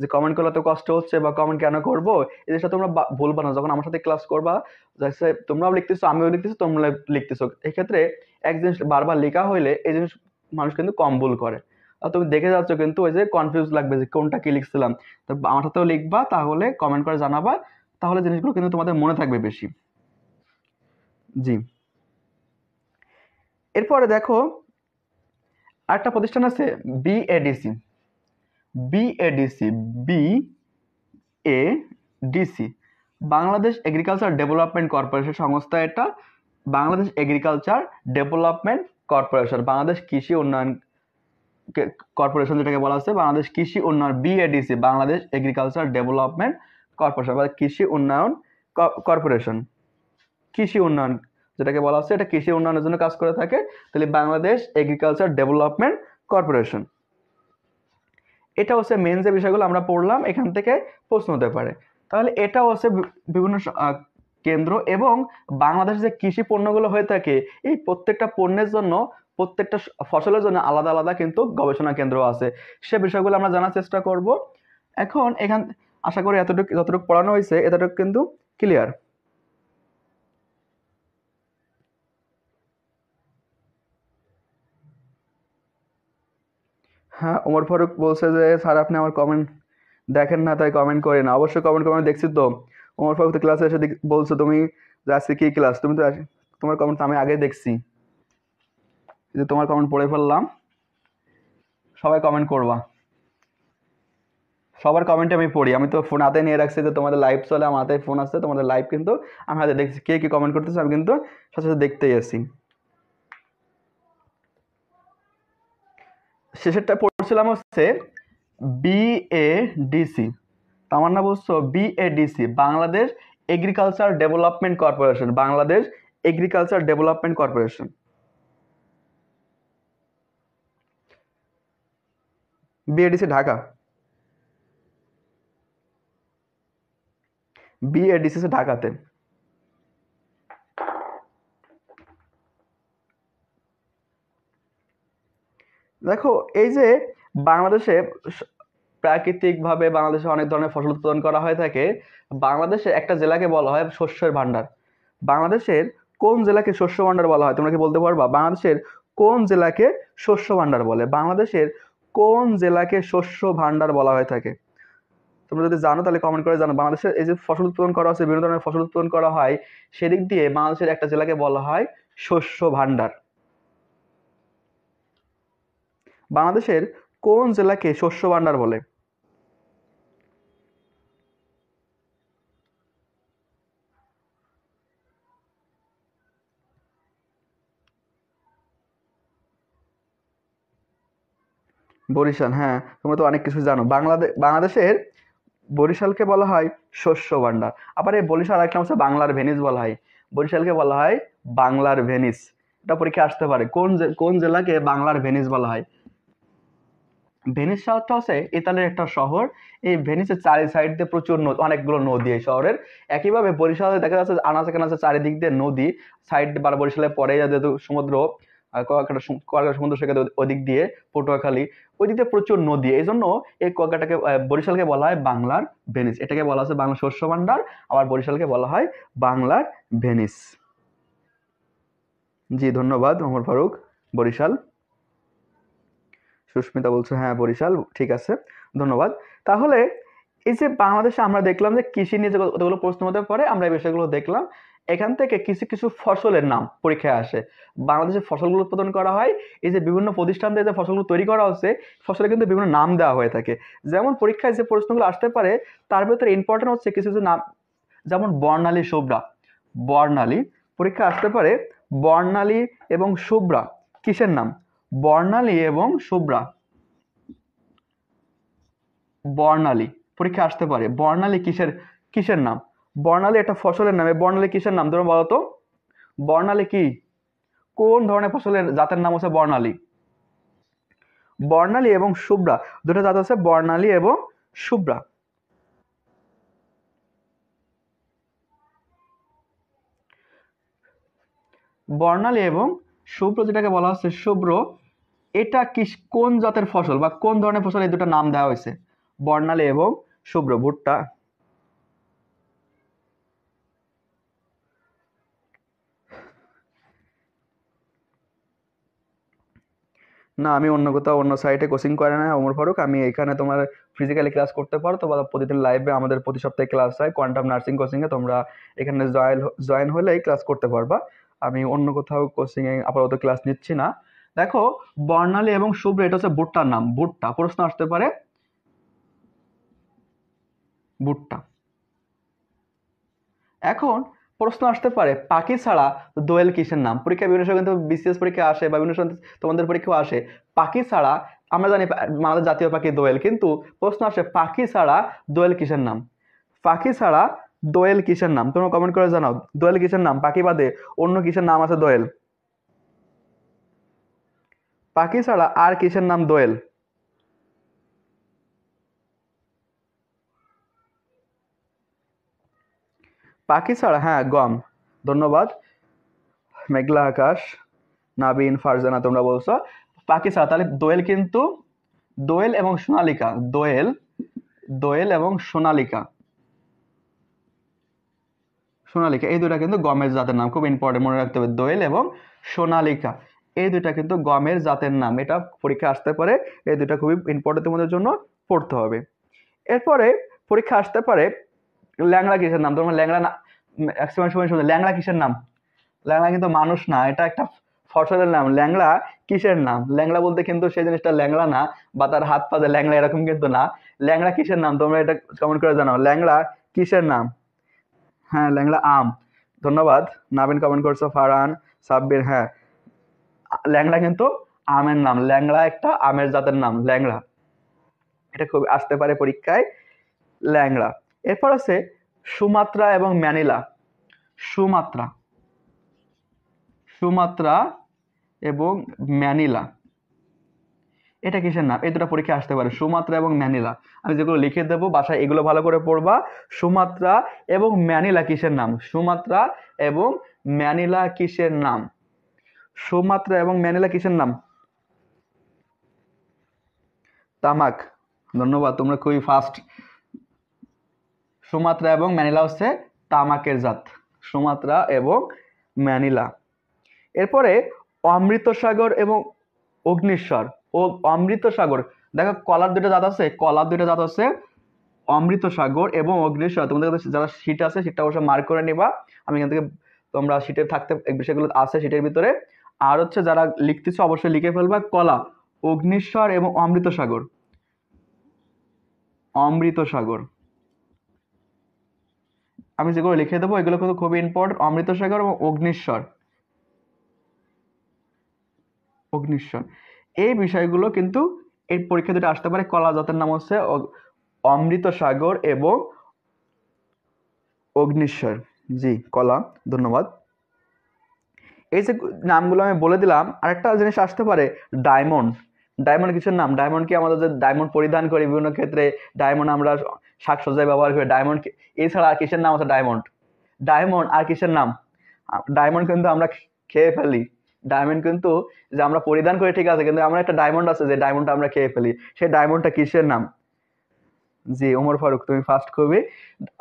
যে কমেন্ট করলে তো কষ্ট হচ্ছে বা কমেন্ট কেন করবো, এই জিনিসটা তোমরা ভুলবা না। যখন আমার সাথে ক্লাস করবা, যাচ্ছে তোমরাও লিখতেছো, আমিও লিখতেছি, তোমরা লিখতেছো, এক্ষেত্রে এক জিনিস বারবার লেখা হইলে এই জিনিস মানুষ কিন্তু কম ভুল করে। আর তুমি দেখে যাচ্ছ কিন্তু ওই যে কনফিউজ লাগবে যে কোনটা কি লিখছিলাম। তো আমার সাথেও লিখবা, তাহলে কমেন্ট করে জানাবা, তাহলে জিনিসগুলো কিন্তু তোমাদের মনে থাকবে বেশি। জি, এরপরে দেখো আরেকটা প্রতিষ্ঠান আছে BADC, BADC, BADC, Bangladesh agriculture development corporation সংস্থা। এটা Bangladesh agriculture development corporation, Bangladesh কৃষি উন্নয়ন কর্পোরেশন যেটাকে বলা হচ্ছে, বাংলাদেশ কৃষি উন্নয়ন, BADC, Bangladesh agriculture development corporation বা কৃষি উন্নয়ন কর্পোরেশন, কৃষি উন্নয়ন যেটাকে বলা হচ্ছে, এটা কৃষি উন্নয়নের জন্য কাজ করে থাকে। তাহলে বাংলাদেশ এগ্রিকালচার ডেভেলপমেন্ট কর্পোরেশন, এটা হচ্ছে মেন যে বিষয়গুলো আমরা পড়লাম, এখান থেকে প্রশ্ন হতে পারে। তাহলে এটা হচ্ছে বিভিন্ন কেন্দ্র, এবং বাংলাদেশে যে কৃষি পণ্যগুলো হয়ে থাকে, এই প্রত্যেকটা পণ্যের জন্য, প্রত্যেকটা ফসলের জন্য আলাদা আলাদা কিন্তু গবেষণা কেন্দ্র আছে। সে বিষয়গুলো আমরা জানার চেষ্টা করব। এখন এখান আশা করি এতটুকু, যতটুকু পড়ানো হয়েছে এতটুকু কিন্তু ক্লিয়ার। হ্যাঁ, ওমর ফারুক বলছে যে স্যার আপনি আমার কমেন্ট দেখেন না, তাই কমেন্ট করে না। অবশ্যই কমেন্ট করে দেখছি তো। ওমর ফারুক তো ক্লাসে এসে বলছো তুমি যে আজকে কি ক্লাস, তুমি তো তোমার কমেন্ট আমি আগে দেখছি, যে তোমার কমেন্ট পড়ে ফেললাম। সবাই কমেন্ট করবা, সবার কমেন্টে আমি পড়ি। আমি তো ফোন হাতে নিয়ে রাখছি, যে তোমাদের লাইভ চলে, আমার হাতে ফোন আছে, তোমাদের লাইভ কিন্তু আমি হাতে দেখছি, কে কি কমেন্ট করতেছে আমি কিন্তু সাথে সাথে দেখতেই আছি। শেষেরটা পড়ছিলাম হচ্ছে বিএডিসি, আমার না বলছো BADC, Bangladesh agriculture development corporation, Bangladesh agriculture development corporation, BADC Dhaka, BADC ঢাকাতে। দেখো এই যে বাংলাদেশে প্রাকৃতিকভাবে বাংলাদেশে অনেক ধরনের ফসল উৎপাদন করা হয়ে থাকে। বাংলাদেশে একটা জেলাকে বলা হয় শস্যের ভান্ডার। বাংলাদেশের কোন জেলাকে শস্য ভান্ডার বলা হয়, তোমরা কি বলতে পারবা? বাংলাদেশের কোন জেলাকে শস্য ভান্ডার বলে? বাংলাদেশের কোন জেলাকে শস্য ভান্ডার বলা হয়ে থাকে? তোমরা যদি জানো তাহলে কমেন্ট করে জানো। বাংলাদেশের এই যে ফসল উৎপাদন করা হচ্ছে, বিভিন্ন ধরনের ফসল উৎপাদন করা হয়, সেদিক দিয়ে বাংলাদেশের একটা জেলাকে বলা হয় শস্য ভান্ডার। বাংলাদেশের কোন জেলাকে শস্য ভান্ডার বলে? বরিশাল, হ্যাঁ তোমরা তো অনেক কিছু জানো। বাংলাদেশের বরিশালকে বলা হয় শস্য ভান্ডার। আবার এই বরিশাল একটা হচ্ছে বাংলার ভেনিস বলা হয়, বরিশালকে বলা হয় বাংলার ভেনিস। এটা পরীক্ষা আসতে পারে, কোন জেলাকে বাংলার ভেনিস বলা হয়? ভেনিস শহরটা হচ্ছে ইতালির একটা শহর। এই ভেনিসের চারি সাইড দিয়ে প্রচুর অনেকগুলো নদী এই শহরের। একইভাবে বরিশালে দেখা যাচ্ছে আনাচে কানাচে চারিদিক দিয়ে নদী, সাইড বা বরিশালে পরে যেহেতু সমুদ্র, কুয়াকাটা সমুদ্র সৈকত ওদিক দিয়ে পটুয়াখালী, ওই দিক দিয়ে প্রচুর নদী, এই জন্য এই কুয়াকাটাকে বরিশালকে বলা হয় বাংলার ভেনিস। এটাকে বলা হচ্ছে বাংলা শস্য ভান্ডার, আবার বরিশালকে বলা হয় বাংলার ভেনিস। জি ধন্যবাদ ওমর ফারুক। বরিশাল, সুস্মিতা বলছে হ্যাঁ বরিশাল, ঠিক আছে, ধন্যবাদ। তাহলে এই যে বাংলাদেশে আমরা দেখলাম যে কৃষি নিয়ে যে কতগুলো প্রশ্ন হতে পারে, আমরা এই বিষয়গুলো দেখলাম। এখান থেকে কিছু কিছু ফসলের নাম পরীক্ষায় আসে। বাংলাদেশে ফসলগুলো উৎপাদন করা হয়, এই যে বিভিন্ন প্রতিষ্ঠান থেকে যে ফসলগুলো তৈরি করা হচ্ছে, ফসলে কিন্তু বিভিন্ন নাম দেওয়া হয়ে থাকে। যেমন পরীক্ষায় যে প্রশ্নগুলো আসতে পারে তার ভিতরে ইম্পর্টেন্ট হচ্ছে কিছু কিছু নাম, যেমন বর্ণালী শুভ্রা। বর্ণালী পরীক্ষা আসতে পারে, বর্ণালী এবং শুভ্রা কিসের নাম? বর্ণালী এবং শুভ্রা, বর্ণালী পরীক্ষা আসতে পারে, বর্ণালী কিসের কিসের নাম? বর্ণালী একটা ফসলের নাম, বর্ণালী কিসের নাম তোমরা বলো তো? বর্ণালী কি, কোন ধরনের ফসলের জাতের নাম হচ্ছে বর্ণালী? বর্ণালী এবং শুভ্রা দুটো জাত আছে, বর্ণালী এবং শুভ্রা। বর্ণালী এবং শুভ্র যেটাকে বলা হচ্ছে শুভ্র, এটা কি কোন জাতের ফসল বা কোন ধরনের ফসল, এই দুটো নাম দেওয়া হয়েছে, বর্ণালী এবং শুভ্র। ভুট্টা? না, আমি অন্য কোথাও অন্য সাইটে কোচিং করে না ওমর ফারুক, আমি এখানে তোমার ফিজিক্যালি ক্লাস করতে পারো, তোমরা প্রতিদিন লাইভে আমাদের প্রতি সপ্তাহে ক্লাস হয় কোয়ান্টাম নার্সিং কোচিংয়ে, তোমরা এখানে জয়েন হলেই ক্লাস করতে পারবা। আমি অন্য কোথাও কোচিংয়ে আপাতত ক্লাস নিচ্ছি না। দেখো, বর্ণালী এবং শুভ্র এটা হচ্ছে ভুট্টার নাম। ভুট্টা প্রশ্ন আসতে পারে, ভুট্টা। এখন প্রশ্ন আসতে পারে পাখি ছাড়া দোয়েল কিসের নাম? পরীক্ষা বিভিন্ন সময় কিন্তু বিসিএস পরীক্ষা আসে বা বিভিন্ন সময় তোমাদের পরীক্ষাও আসে। পাখি ছাড়া, আমরা জানি আমাদের জাতীয় পাখি দোয়েল, কিন্তু প্রশ্ন আসে পাখি ছাড়া দোয়েল কিসের নাম? পাখি ছাড়া দোয়েল কিসের নাম? তোমরা কমেন্ট করে জানাও, দোয়েল কিসের নাম? পাখি বাদে অন্য কিসের নাম আছে দোয়েল? পাখি ছাড়া আর কিসের নাম দোয়েল? পাখি ছাড়া, হ্যাঁ গম, ধন্যবাদ। মেঘলা আকাশ, নাবিন, ফারজানা তোমরা বলছো পাখি ছাড়া, তাহলে দোয়েল কিন্তু দোয়েল এবং সোনালিকা, দোয়েল, দোয়েল এবং সোনালিকা, সোনালিকা এই দুটা কিন্তু গমের জাতের নাম, খুব ইম্পর্টেন্ট মনে রাখতে হবে, দোয়েল এবং সোনালিকা এই দুটা কিন্তু গমের জাতের নাম। এটা পরীক্ষা আসতে পারে, এই দুটা খুবই ইম্পর্টেন্ট তোমাদের জন্য পড়তে হবে। এরপরে পরীক্ষা আসতে পারে ল্যাংড়া কিসের নাম? তোমার ল্যাংড়া না ম্যাক্সিমাম সময় শুনে ল্যাংড়া কিসের নাম? ল্যাংড়া কিন্তু মানুষ না, এটা একটা ফসলের নাম। ল্যাংড়া কিসের নাম? ল্যাংড়া বলতে কিন্তু সেই জিনিসটা ল্যাংড়া না, বা তার হাত পা যে ল্যাংড়া এরকম কিন্তু না। ল্যাংড়া কিসের নাম তোমরা এটা কমেন্ট করে জানাও, ল্যাংড়া কিসের নাম? হ্যাঁ ল্যাংড়া আম, ধন্যবাদ। নাবিন কমেন্ট করছো, ফারহান, সাব্বির, হ্যাঁ ল্যাংড়া কিন্তু আমের নাম, ল্যাংড়া একটা আমের জাতের নাম ল্যাংড়া, এটা খুব আসতে পারে পরীক্ষায়, ল্যাংড়া। এরপর আছে সুমাত্রা এবং ম্যানিলা। সুমাত্রা, সুমাত্রা এবং ম্যানিলা এটা কিসের নাম? এই দুটো পরীক্ষা আসতে পারে, সুমাত্রা এবং ম্যানিলা। আমি যেগুলো লিখে দেবো বাসায় এগুলো ভালো করে পড়বা। সুমাত্রা এবং ম্যানিলা কিসের নাম? সুমাত্রা এবং ম্যানিলা কিসের নাম? সুমাত্রা এবং ম্যানিলা কিসের নাম? তামাক, ধন্যবাদ, তোমরা খুবই ফাস্ট। সুমাত্রা এবং ম্যানিলা হচ্ছে তামাকের জাত, সুমাত্রা এবং ম্যানিলা। এরপরে অমৃতসাগর এবং অগ্নিশ্বর ও অমৃতসাগর, দেখো কলার দুটো জাত আছে, কলার দুটো জাত আছে, অমৃতসাগর এবং অগ্নিশ্বর। তোমাদের কাছে যারা শীট আছে সেটা অবশ্যই মার্ক করে নিবা, আমি এখান থেকে তোমরা শীটে থাকতে বিষয়গুলো আছে শীটের ভিতরে। আর হচ্ছে যারা লিখতেছো অবশ্যই লিখে ফেলবা, কলা, অগ্নিশ্বর এবং অমৃতসাগর, অমৃতসাগর। আমি যেগুলো লিখে দেবো এগুলো কিন্তু খুবই ইম্পর্টেন্ট, অমৃতসাগর এবং অগ্নিশ্বর, অগ্নিশ্বর এই বিষয়গুলো কিন্তু এই পরীক্ষা দুটো আসতে পারে। কলা জাতের নাম হচ্ছে অমৃতসাগর এবং অগ্নিশ্বর। জি কলা, ধন্যবাদ। এই যে নামগুলো আমি বলে দিলাম, আরেকটা জিনিস আসতে পারে ডায়মন্ড। ডায়মন্ড কিসের নাম? ডায়মন্ড কি আমাদের যে ডায়মন্ড পরিধান করি বিভিন্ন ক্ষেত্রে, ডায়মন্ড আমরা সাজসজ্জায় ব্যবহার করি, ডায়মন্ড এছাড়া আর কিসের নাম আছে ডায়মন্ড? ডায়মন্ড আর কিসের নাম? ডায়মন্ড কিন্তু আমরা খেয়ে ফেলি। ডায়মন্ড কিন্তু যে আমরা পরিধান করি ঠিক আছে, কিন্তু আমরা একটা ডায়মন্ড আছে যে ডায়মন্ডটা আমরা খেয়ে ফেলি, সেই ডায়মন্ডটা কিসের নাম? জি ওমর ফারুক, তুমি ফার্স্ট কবি।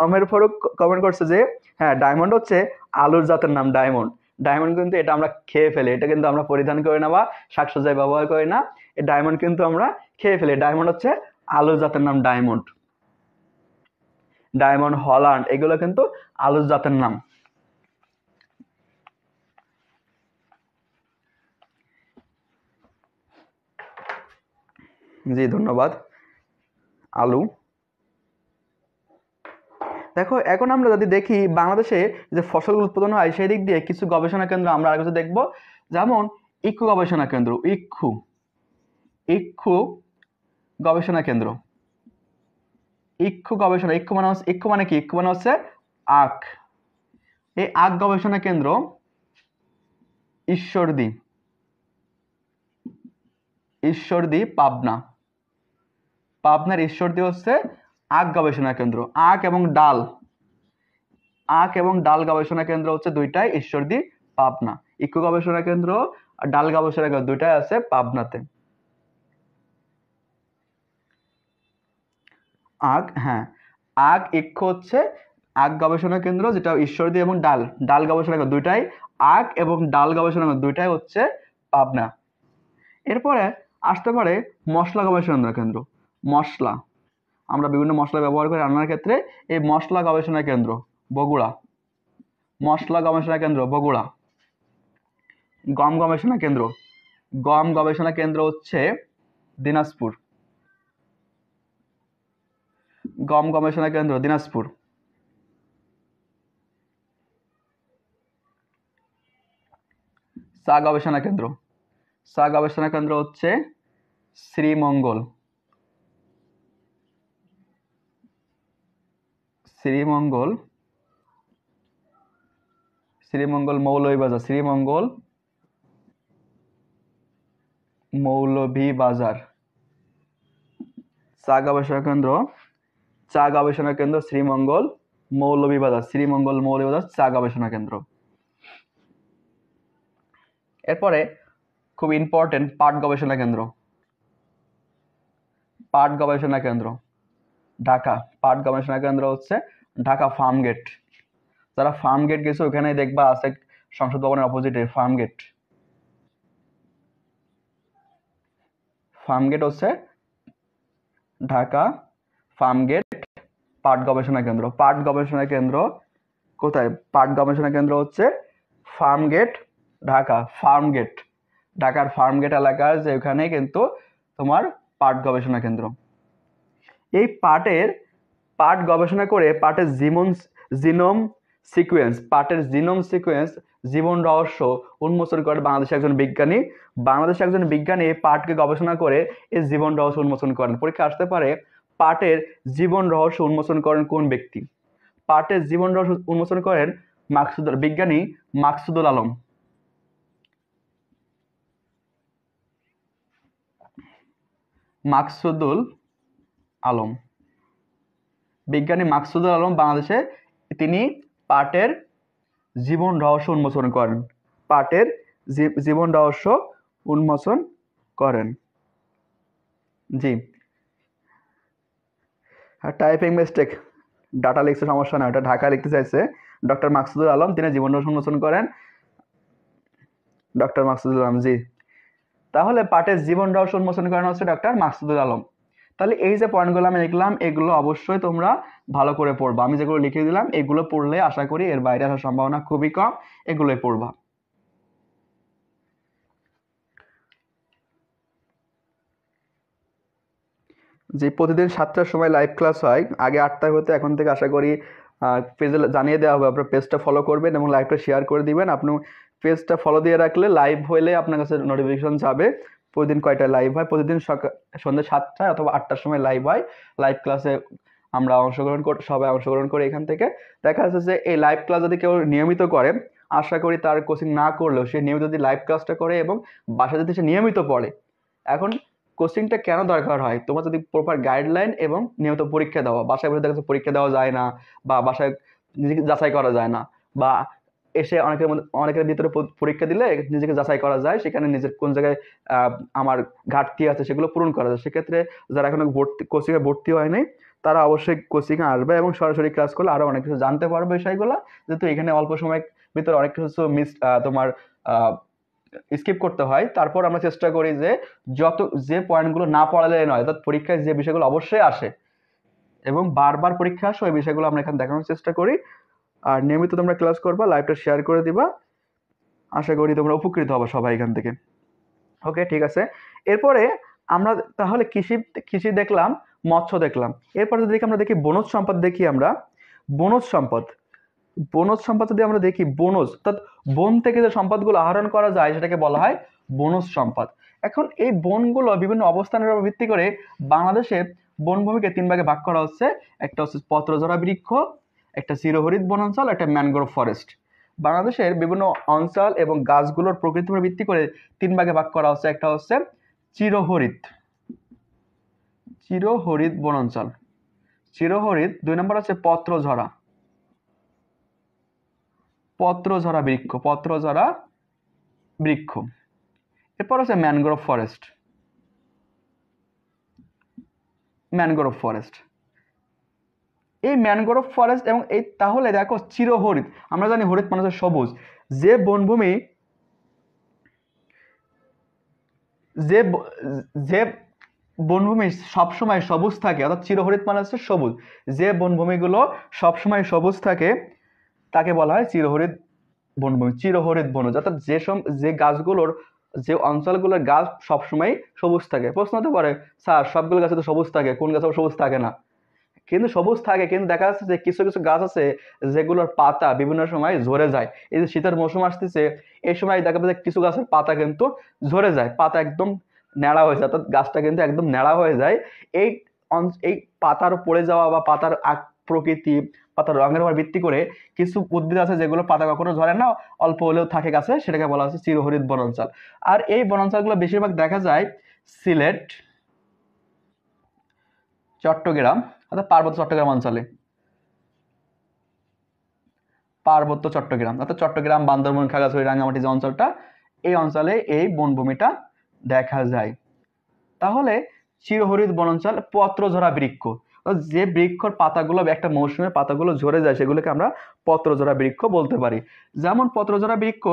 ওমর ফারুক কমেন্ট করছে যে হ্যাঁ ডায়মন্ড হচ্ছে আলুর জাতের নাম ডায়মন্ড। ডায়মন্ড কিন্তু এটা আমরা খেয়ে ফেলি, এটা কিন্তু আমরা পরিধান করি না বা সাজসজ্জায় ব্যবহার করি না। এই ডায়মন্ড কিন্তু আমরা খেয়ে ফেলি। ডায়মন্ড হচ্ছে আলুর জাতের নাম ডায়মন্ড। ডায়মন্ড, হল্যান্ড এগুলো কিন্তু আলুর জাতের নাম। জি ধন্যবাদ। আলু। দেখো এখন আমরা যদি দেখি বাংলাদেশে যে ফসল উৎপাদন হয় সেই দিক দিয়ে কিছু গবেষণা কেন্দ্র আমরা আর কিছু দেখবো, যেমন ইক্ষু গবেষণা কেন্দ্র। ইক্ষু ইক্ষু গবেষণা কেন্দ্র। ইক্ষু গবেষণা, ইক্ষু মানে হচ্ছে, ইক্ষু মানে কি? ইক্ষু মানে হচ্ছে আখ। এই আখ গবেষণা কেন্দ্র ঈশ্বরদী, ঈশ্বরদী পাবনা। পাবনার ঈশ্বরদী হচ্ছে আখ গবেষণা কেন্দ্র। আখ এবং ডাল, আখ এবং ডাল গবেষণা কেন্দ্র হচ্ছে দুইটাই ঈশ্বরদী পাবনা। ইক্ষু গবেষণা কেন্দ্র আর ডাল গবেষণা কেন্দ্র দুইটাই আছে পাবনাতে। আখ, হ্যাঁ আখ ইক্ষু হচ্ছে আখ গবেষণা কেন্দ্র, যেটা ঈশ্বরদী, এবং ডাল, ডাল গবেষণা কেন্দ্র দুইটাই, আখ এবং ডাল গবেষণা কেন্দ্র দুইটাই হচ্ছে পাবনা। এরপরে আসতে পারে মশলা গবেষণা কেন্দ্র। মশলা, আমরা বিভিন্ন মশলা ব্যবহার করি রান্নার ক্ষেত্রে, এই মশলা গবেষণা কেন্দ্র বগুড়া। মশলা গবেষণা কেন্দ্র বগুড়া। গম গবেষণা কেন্দ্র, গম গবেষণা কেন্দ্র হচ্ছে দিনাজপুর। গম গবেষণা কেন্দ্র দিনাজপুর। চা গবেষণা কেন্দ্র, চা গবেষণা কেন্দ্র হচ্ছে শ্রীমঙ্গল। শ্রীমঙ্গল, শ্রীমঙ্গল মৌলভীবাজার। শ্রীমঙ্গল মৌলভীবাজার। চা গবেষণা কেন্দ্র, চা গবেষণা কেন্দ্র শ্রীমঙ্গল মৌলভীবাজার। শ্রীমঙ্গল মৌলভীবাজার চা গবেষণা কেন্দ্র। এরপরে খুব ইম্পর্টেন্ট পাট গবেষণা কেন্দ্র। পাট গবেষণা কেন্দ্র ঢাকা। পাট গবেষণা কেন্দ্র হচ্ছে ঢাকা ফার্ম গেট। যারা ফার্ম গেট গেছে ওখানে দেখবা আছে সংসদ ভবনের অপোজিটে ফার্ম গেট। ফার্ম গেট হচ্ছে ঢাকা ফার্ম গেট পাট গবেষণা কেন্দ্র। পাট গবেষণা কেন্দ্র কোথায়? পাট গবেষণা কেন্দ্র হচ্ছে ফার্ম গেট ঢাকা। ফার্ম গেট, ঢাকার ফার্ম গেট এলাকার যে ওখানে কিন্তু তোমার পাট গবেষণা কেন্দ্র। এই পাট গবেষণা করে পাটের জিনোম সিকোয়েন্স, পাটের জিনোম সিকোয়েন্স, জীবন রহস্য উন্মোচন করে বাংলাদেশের একজন বিজ্ঞানী। বাংলাদেশের একজন বিজ্ঞানী পাটকে গবেষণা করে এই জীবন রহস্য উন্মোচন করেন। পরীক্ষা আসতে পারে পাটের জীবন রহস্য উন্মোচন করেন কোন ব্যক্তি? পাটের জীবন রহস্য উন্মোচন করেন বিজ্ঞানী মাকসুদুল আলম। মাকসুদুল আলম, বিজ্ঞানী মাকসুদুল আলম বাংলাদেশে তিনি পাটের জীবন রহস্য উন্মোচন করেন। পাটের জীবন রহস্য উন্মোচন করেন। জি, টাইপিং মিস্টেক, ডাটা লিখতে সমস্যা না, এটা ঢাকা লিখতে চাইছে। ডক্টর মাকসুদুল আলম তিনি জীবন রহস্য উন্মোচন করেন। ডক্টর মাকসুদুল আলম, জি। তাহলে পাটের জীবন রহস্য উন্মোচন করেন হচ্ছে ডক্টর মাকসুদুল আলম। তাহলে এই যে পয়েন্টগুলো আমি লিখলাম এগুলো অবশ্যই তোমরা ভালো করে পড়বা। আমি যেগুলো লিখে দিলাম এগুলো পড়লে আশা করি এর বাইরে আসার সম্ভাবনা খুবই কম, এগুলোই পড়বা। যে প্রতিদিন 7টার সময় লাইভ ক্লাস হয়, আগে 8টায় হতে, এখন থেকে আশা করি পেজে জানিয়ে দেওয়া হবে। আপনার পেজটা ফলো করবেন এবং লাইভটা শেয়ার করে দিবেন। আপনি পেজটা ফলো দিয়ে রাখলে লাইভ হলে আপনার কাছে নোটিফিকেশন যাবে প্রতিদিন কয়টায় লাইভ হয়। প্রতিদিন সন্ধ্যা 7টায় অথবা 8টার সময় লাইভ হয়। লাইভ ক্লাসে আমরা সবাই অংশগ্রহণ করি। এখান থেকে দেখা যাচ্ছে যে এই লাইভ ক্লাস যদি কেউ নিয়মিত করে, আশা করি তার কোচিং না করলেও সে নিয়মিত যদি লাইভ ক্লাসটা করে এবং বাসায় যদি সে নিয়মিত পড়ে, এখন কোচিংটা কেন দরকার হয়? তোমার যদি প্রপার গাইডলাইন এবং নিয়মিত পরীক্ষা দেওয়া, বাসায় বসে দেখা যাচ্ছে পরীক্ষা দেওয়া যায় না, বা বাসায় নিজেকে যাচাই করা যায় না, বা এসে অনেকের ভিতরে পরীক্ষা দিলে নিজেকে যাচাই করা যায়, সেখানে নিজের কোন জায়গায় আমার ঘাটতি আছে সেগুলো পূরণ করা যায়। সেক্ষেত্রে যারা এখনো কোচিংয়ে ভর্তি হয়নি তারা অবশ্যই কোচিংয়ে আসবে এবং সরাসরি ক্লাস করলে আরো অনেক কিছু জানতে পারবে বিষয়গুলো, যেহেতু এখানে অল্প সময়ের ভিতরে অনেক কিছু তোমার স্কিপ করতে হয়। তারপর আমরা চেষ্টা করি যে যে পয়েন্টগুলো না পড়ালে নয়, অর্থাৎ পরীক্ষায় যে বিষয়গুলো অবশ্যই আসে এবং বারবার পরীক্ষা আসে, ওই বিষয়গুলো আমরা এখানে দেখানোর চেষ্টা করি। আর নিয়মিত তোমরা ক্লাস করবা, লাইভটা শেয়ার করে দিবা, আশা করি তোমরা উপকৃত হবে সবাই এখান থেকে। ওকে, ঠিক আছে। এরপরে আমরা তাহলে কৃষি দেখলাম, মৎস্য দেখলাম। এরপরে যদি আমরা দেখি বনজ সম্পদ, দেখি আমরা বনজ সম্পদ যদি আমরা দেখি, বনজ অর্থাৎ বন থেকে যে সম্পদগুলো আহরণ করা যায় সেটাকে বলা হয় বনজ সম্পদ। এখন এই বনগুলো বিভিন্ন অবস্থানের উপর ভিত্তি করে বাংলাদেশে বনভূমিকে 3 ভাগে ভাগ করা হচ্ছে। একটা হচ্ছে পত্রজোড়া বৃক্ষ, একটা চিরহরিৎ বনাঞ্চল, একটা ম্যানগ্রোভ ফরেস্ট। বাংলাদেশের বিভিন্ন অঞ্চল এবং গাছগুলোর প্রকৃতির উপর ভিত্তি করে 3 ভাগে ভাগ করা হচ্ছে। একটা হচ্ছে চিরহরিৎ বনাঞ্চল, 2 নম্বর হচ্ছে পত্রঝরা বৃক্ষ। এরপর হচ্ছে ম্যানগ্রোভ ফরেস্ট। এই ম্যানগ্রোভ ফরেস্ট এবং এই তাহলে দেখো চিরহরিৎ, আমরা জানি হরিৎ মানে হচ্ছে সবুজ। যে বনভূমি সবসময় সবুজ থাকে, অর্থাৎ চিরহরিৎ মানে হচ্ছে সবুজ, যে বনভূমিগুলো সবসময় সবুজ থাকে তাকে বলা হয় চিরহরিৎ বনজ। অর্থাৎ যে গাছগুলোর, যে অঞ্চলগুলোর গাছ সবসময় সবুজ থাকে। প্রশ্ন হতে পারে, স্যার সবগুলো গাছে তো সবুজ থাকে, কোন গাছে সবুজ থাকে না? কিন্তু সবুজ থাকে, কিন্তু দেখা যাচ্ছে যে কিছু কিছু গাছ আছে যেগুলোর পাতা বিভিন্ন সময় ঝরে যায়। এই যে শীতের মৌসুম আসতেছে, এই সময় দেখা যাচ্ছে কিছু গাছের পাতা কিন্তু ঝরে যায়, পাতা একদম ন্যাড়া হয়ে যায়, অর্থাৎ গাছটা কিন্তু একদম ন্যাড়া হয়ে যায়। এই এই পাতার পড়ে যাওয়া বা পাতার প্রকৃতি, পাতার রঙের উপর ভিত্তি করে কিছু উদ্ভিদ আছে যেগুলো পাতা কখনো ঝরে না, অল্প হলেও থাকে গাছে, সেটাকে বলা হচ্ছে চিরহরিৎ বনাঞ্চল। আর এই বনাঞ্চলগুলো বেশিরভাগ দেখা যায় সিলেট, চট্টগ্রাম, অর্থাৎ পার্বত্য চট্টগ্রাম অঞ্চলে, অর্থাৎ চট্টগ্রাম, বান্দরবান, খাগড়াছড়ি, রাঙ্গামাটি যে অঞ্চলটা, এই অঞ্চলে এই বনভূমিটা দেখা যায়। তাহলে চিরহরিৎ বনাঞ্চল, পত্রঝরা বৃক্ষ, যে বৃক্ষর পাতাগুলো একটা মৌসুমে পাতাগুলো ঝরে যায় সেগুলোকে আমরা পত্রঝরা বৃক্ষ বলতে পারি। যেমন পত্রঝরা বৃক্ষ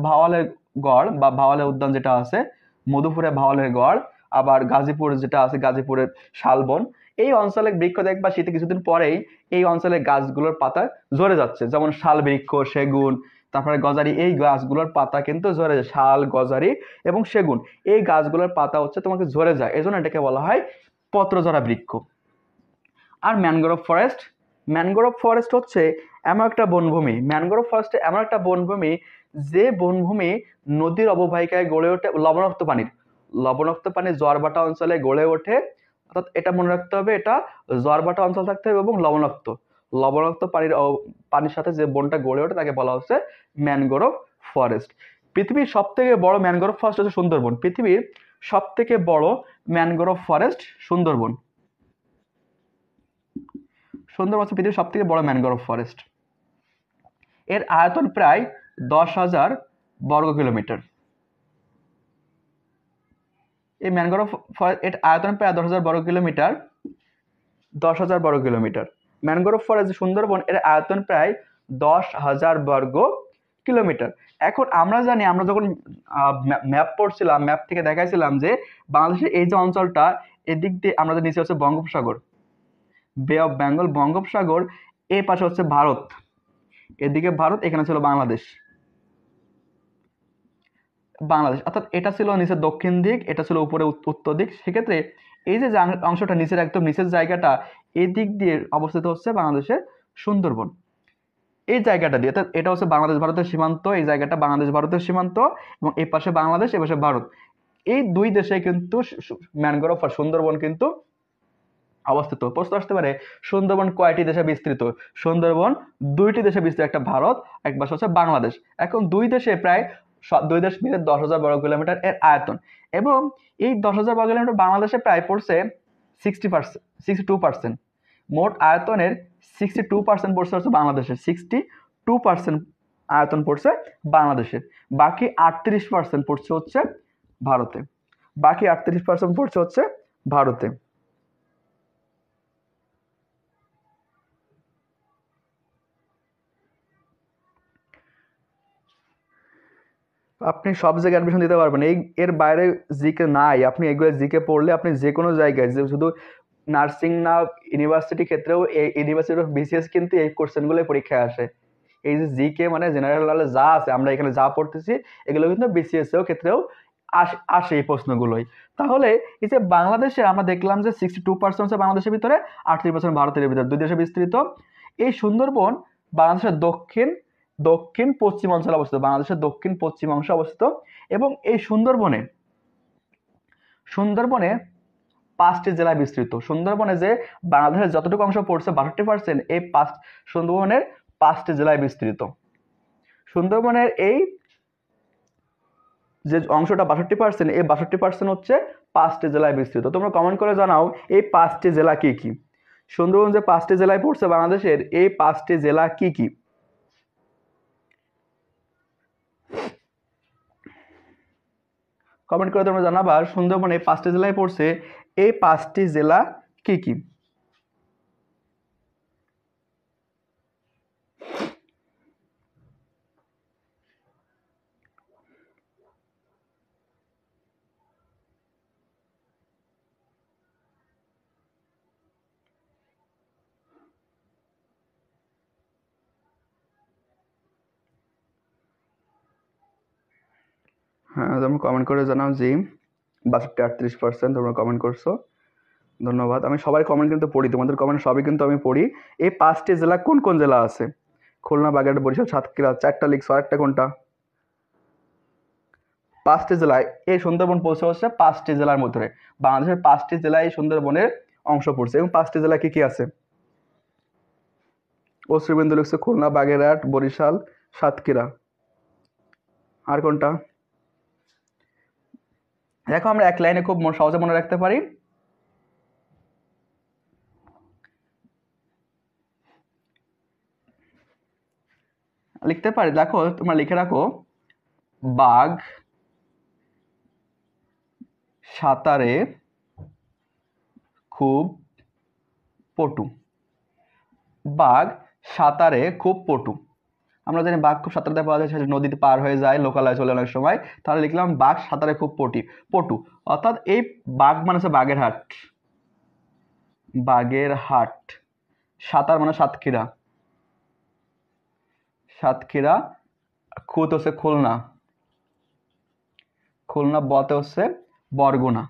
ভাওয়ালের গড় বা ভাওয়ালের উদ্যান যেটা আছে, মধুপুরে ভাওয়ালের গড়, আবার গাজীপুর যেটা আছে গাজীপুরের শালবন, এই অঞ্চলের বৃক্ষ দেখবা শীতে কিছুদিন পরেই এই অঞ্চলের গাছগুলোর পাতা ঝরে যাচ্ছে। যেমন শাল বৃক্ষ, সেগুন, তারপরে গজারি, এই গাছগুলোর পাতা কিন্তু ঝরে যায়। শাল, গজারি এবং সেগুন, এই গাছগুলোর পাতা হচ্ছে তোমাকে ঝরে যায়, এই জন্য এটাকে বলা হয় পত্রঝরা বৃক্ষ। আর ম্যানগ্রোভ ফরেস্ট হচ্ছে এমন একটা বনভূমি, যে বনভূমি নদীর অববাহিকায় গড়ে ওঠে, লবণাক্ত পানির জোয়ারভাটা অঞ্চলে গড়ে ওঠে। অর্থাৎ এটা মনে রাখতে হবে, এটা জোয়ারভাটা অঞ্চল থাকতে হবে এবং লবণাক্ত পানির সাথে যে বনটা গড়ে ওঠে তাকে বলা হচ্ছে ম্যানগ্রোভ ফরেস্ট। পৃথিবীর সব থেকে বড় ম্যানগ্রোভ ফরেস্ট হচ্ছে সুন্দরবন। পৃথিবীর সব থেকে বড় ম্যানগ্রোভ ফরেস্ট সুন্দরবন হচ্ছে পৃথিবীর সব থেকে বড় ম্যানগ্রোভ ফরেস্ট। এর আয়তন প্রায় 10,000 বর্গ কিলোমিটার। এই ম্যানগ্রোভ ফরেস্ট, এর আয়তন প্রায় 10,000 বর্গ কিলোমিটার। ম্যানগ্রোভ ফরেস্ট সুন্দরবন, এর আয়তন প্রায় 10,000 বর্গ কিলোমিটার। এখন আমরা জানি, আমরা যখন ম্যাপ পড়ছিলাম, ম্যাপ থেকে দেখাইছিলাম যে বাংলাদেশের এই যে অঞ্চলটা, এদিক দিয়ে আমরা যে নিচে হচ্ছে বঙ্গোপসাগর, বে অফ বেঙ্গল, বঙ্গোপসাগর, এই পাশে হচ্ছে ভারত, এদিকে ভারত, এখানে ছিল বাংলাদেশ। অর্থাৎ এটা ছিল নিচের দক্ষিণ দিক, এটা ছিল উপরে উত্তর দিক। সেক্ষেত্রে এই যে অংশটা নিচের, একদম নিচের জায়গাটা, এই দিক দিয়ে অবস্থিত হচ্ছে বাংলাদেশের সুন্দরবন। এই জায়গাটা দিয়ে, অর্থাৎ এটা হচ্ছে বাংলাদেশ ভারতের সীমান্ত, এই জায়গাটা বাংলাদেশ ভারতের সীমান্ত, এবং এই পাশে বাংলাদেশ, এই পাশে ভারত। এই দুই দেশে কিন্তু ম্যানগ্রোভ আর সুন্দরবন কিন্তু অবস্থিত। প্রশ্ন আসতে পারে, সুন্দরবন কয়টি দেশে বিস্তৃত? সুন্দরবন 2টি দেশে বিস্তৃত, একটা ভারত, এক পাশে হচ্ছে বাংলাদেশ। এখন দুই দেশে প্রায় দুই দেশ মিলে 10,000 বর্গ কিলোমিটার এর আয়তন, এবং এই 10,000 বর্গ কিলোমিটার বাংলাদেশে প্রায় পড়ছে 60%, 62%। মোট আয়তনের 62% পড়ছে হচ্ছে বাংলাদেশের, 62% আয়তন পড়ছে বাংলাদেশের, বাকি 38% পড়ছে হচ্ছে ভারতে, বাকি 38% পড়ছে হচ্ছে ভারতে। আপনি সব জায়গায় অ্যাডমিশন দিতে পারবেন, এর বাইরে জিকে নাই। আপনি এগুলো জিকে পড়লে আপনি যে কোনো জায়গায়, যে শুধু নার্সিং না, ইউনিভার্সিটি ক্ষেত্রেও ইউনিভার্সিটি অফ বিসিএস কিন্তু এই কোশ্চেনগুলোই পরীক্ষায় আসে। এই যে জিকে মানে জেনারেল নলেজ যা আছে, আমরা এখানে যা পড়তেছি, এগুলো কিন্তু বিসিএস এর ক্ষেত্রেও আসে এই প্রশ্নগুলোই। তাহলে এই যে বাংলাদেশে আমরা দেখলাম যে 62% হচ্ছে বাংলাদেশের ভিতরে, 38% ভারতের ভিতরে, দুই দেশে বিস্তৃত। এই সুন্দরবন বাংলাদেশের দক্ষিণ পশ্চিম অঞ্চলে অবস্থিত, বাংলাদেশের দক্ষিণ পশ্চিম অংশে অবস্থিত। এবং এই সুন্দরবনে 5টি জেলায় বিস্তৃত। সুন্দরবনে যে বাংলাদেশের যতটুকু অংশ পড়ছে 62%, এই সুন্দরবনের 5টি জেলায় বিস্তৃত। সুন্দরবনের এই যে অংশটা 62%, এই 62% হচ্ছে 5টি জেলায় বিস্তৃত। তোমরা কমেন্ট করে জানাও এই 5টি জেলা কি কি। সুন্দরবন যে 5টি জেলায় পড়ছে বাংলাদেশের, এই 5টি জেলা কি কি? কমেন্ট করে তোমরা জানাবা সুন্দরবন এই 5টি জেলায় পড়ছে, এই 5টি জেলা কি কি? হ্যাঁ, তোমরা কমেন্ট করে জানাও জি। 62-38% তোমরা কমেন্ট করছো, ধন্যবাদ। আমি সবাই কমেন্ট কিন্তু পড়ি, তোমাদের কমেন্ট সবই কিন্তু আমি পড়ি। এই 5টি জেলা কোন কোন জেলা আছে? খুলনা, বাগেরহাট, বরিশাল, সাতক্ষীরা, 4টা লিখছো, আরেকটা কোনটা? 5টি জেলায় এই সুন্দরবন পৌঁছে হচ্ছে 5টি জেলার মধ্যে। বাংলাদেশের 5টি জেলায় এই সুন্দরবনের অংশ পড়ছে, এবং 5টি জেলা কি কি আছে? অশ্রুবিন্দু লিখছে খুলনা, বাগেরহাট, বরিশাল, সাতক্ষীরা, আর কোনটা? দেখো আমরা এক লাইনে খুব সহজে মনে রাখতে পারি। লিখতে পারি, দেখো তোমরা লিখে রাখো, বাঘ সাঁতারে খুব পটু। বাঘ সাঁতারে খুব পটু। আমরা জানি বাঘ খুব সাঁতারতে পাওয়া যায়, নদীতে পার হয়ে যায়, লোকালয়ে চলে অনেক সময়। তাহলে লিখলাম বাঘ সাঁতারে খুব পটু। অর্থাৎ এই বাঘ মানে হচ্ছে বাগেরহাট, সাঁতার মানে সাতক্ষীরা, খুত হচ্ছে খুলনা, বতে হচ্ছে বরগুনা।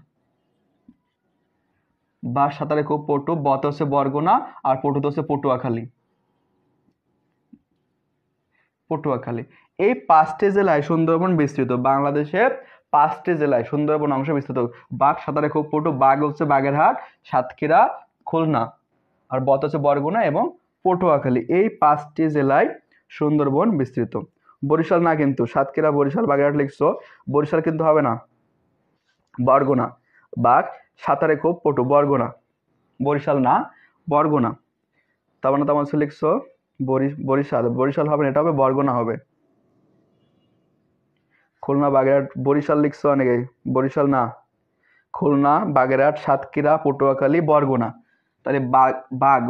বাঘ সাঁতারে খুব পটু, বতে হচ্ছে বরগুনা, আর পটুতে হচ্ছে পটুয়াখালী। এই 5টি জেলায় সুন্দরবন বিস্তৃত। বাংলাদেশের 5টি জেলায় সুন্দরবন অংশ বিস্তৃত। বাঘ সাঁতারে খুব পটু, বাঘ হচ্ছে বাগেরহাট, সাতক্ষীরা, খুলনা, আর বত হচ্ছে বরগুনা এবং পটুয়াখালী। এই 5টি জেলায় সুন্দরবন বিস্তৃত। বরিশাল না কিন্তু, সাতক্ষীরা, বরিশাল, বাগেরহাট লিখছো, বরিশাল কিন্তু হবে না, বরগুনা। বাঘ সাঁতারে খুব পটু, বরগুনা, বরিশাল না, বরগুনা। তার মানে তোমার লিখছো বরিশাল হবে না, এটা হবে বরগুনা হবে। খুলনা, বাগেরহাট, বরিশাল লিখছো অনেকে, বরিশাল না, খুলনা, বাগেরহাট, সাতক্ষীরা, পটুয়াখালী, বরগুনা। তাহলে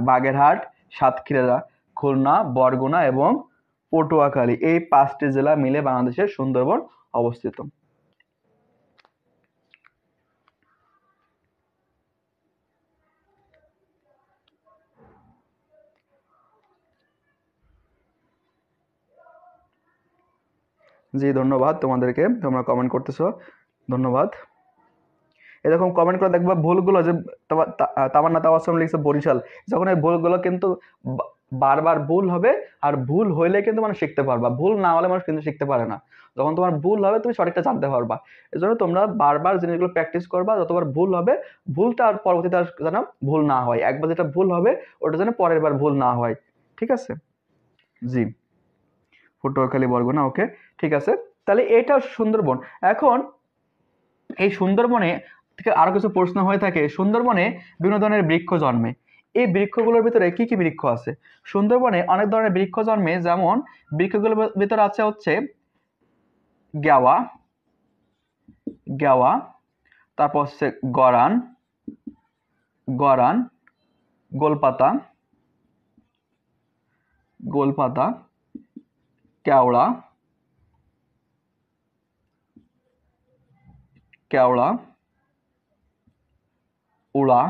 বাগেরহাট, সাতক্ষীরা, খুলনা, বরগুনা এবং পটুয়াখালী, এই 5টি জেলা মিলে বাংলাদেশের সুন্দরবন অবস্থিত। জি, ধন্যবাদ তোমাদেরকে, তোমরা কমেন্ট করতেছো, ধন্যবাদ। এরকম কমেন্ট করে দেখবা ভুলগুলো, যে তামান্না তাবাসসুম লিখছে বরিশাল, যখন এই ভুলগুলো কিন্তু বারবার ভুল হবে, আর ভুল হইলে কিন্তু মানুষ শিখতে পারবা, ভুল না হলে মানুষ কিন্তু শিখতে পারে না। যখন তোমার ভুল হবে তুমি সঠিকটা জানতে পারবা। এই জন্য তোমরা বারবার জিনিসগুলো প্র্যাকটিস করবা, যতবার ভুল হবে, ভুলটা আর পরবর্তীতে যেন ভুল না হয়। একবার যেটা ভুল হবে ওটা যেন পরের বার ভুল না হয়, ঠিক আছে? জি, পটুয়াখালী, বরগুনা, ওকে, ঠিক আছে। তাহলে এটা সুন্দরবন। এখন এই সুন্দরবনে থেকে আরো কিছু প্রশ্ন হয়ে থাকে, সুন্দরবনে বিভিন্ন ধরনের বৃক্ষ জন্মে, এই বৃক্ষগুলোর ভিতরে কি কি বৃক্ষ আছে? সুন্দরবনে অনেক ধরনের বৃক্ষ জন্মে, যেমন বৃক্ষগুলোর ভিতরে আছে হচ্ছে গেওয়া, গেওয়া, তারপর হচ্ছে গরান, গরান, গোলপাতা, গোলপাতা, কেওড়া, কেওড়া, উড়া,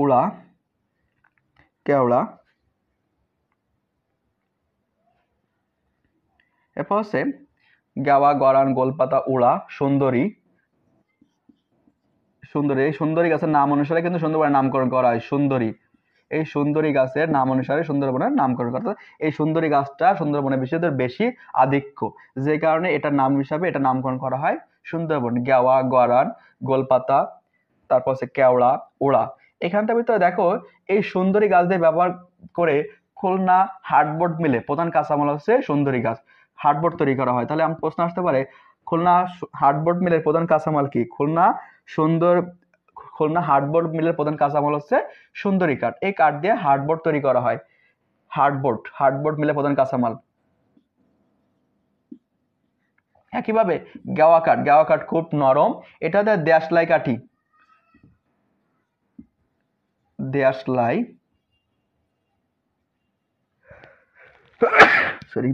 উড়া, কেওড়া, এরপর হচ্ছে গেওয়া, গরান, গোলপাতা, উড়া, সুন্দরী, সুন্দরী। এই সুন্দরী গাছের নাম অনুসারে কিন্তু সুন্দরবনের নামকরণ করা হয়, সুন্দরী। এই সুন্দরী গাছের নাম অনুসারে সুন্দরবনের নামকরণ করা হয়। এই সুন্দরী গাছটা সুন্দরবনে বিশেষদের বেশি আধিক্য, যে কারণে এটার নাম হিসাবে এটা নামকরণ করা হয় সুন্দরবন। গেওয়া, গরান, গোলপাতা, তারপর হচ্ছে কেওড়া, উড়া। এখানটার ভিতরে দেখো, এই সুন্দরী গাছ দিয়ে ব্যবহার করে খুলনা হার্ডবোর্ড মিলে প্রধান কাঁচামাল হচ্ছে সুন্দরী গাছ, হার্ডবোর্ড তৈরি করা হয়। তাহলে আমার প্রশ্ন আসতে পারে, খুলনা হার্ডবোর্ড মিলের প্রধান কাঁচামাল কি? খুলনা হার্ডবোর্ড মিলের প্রধান কাঁচামাল হচ্ছে সুন্দরী কাঠ। এই কাঠ দিয়ে হার্ডবোর্ড তৈরি করা হয়। হার্ডবোর্ড মিলের প্রধান কাঁচামাল। একইভাবে গেওয়া কাঠ খুব নরম, এটাতে দেশলাই কাঠি, দেশলাই, সরি,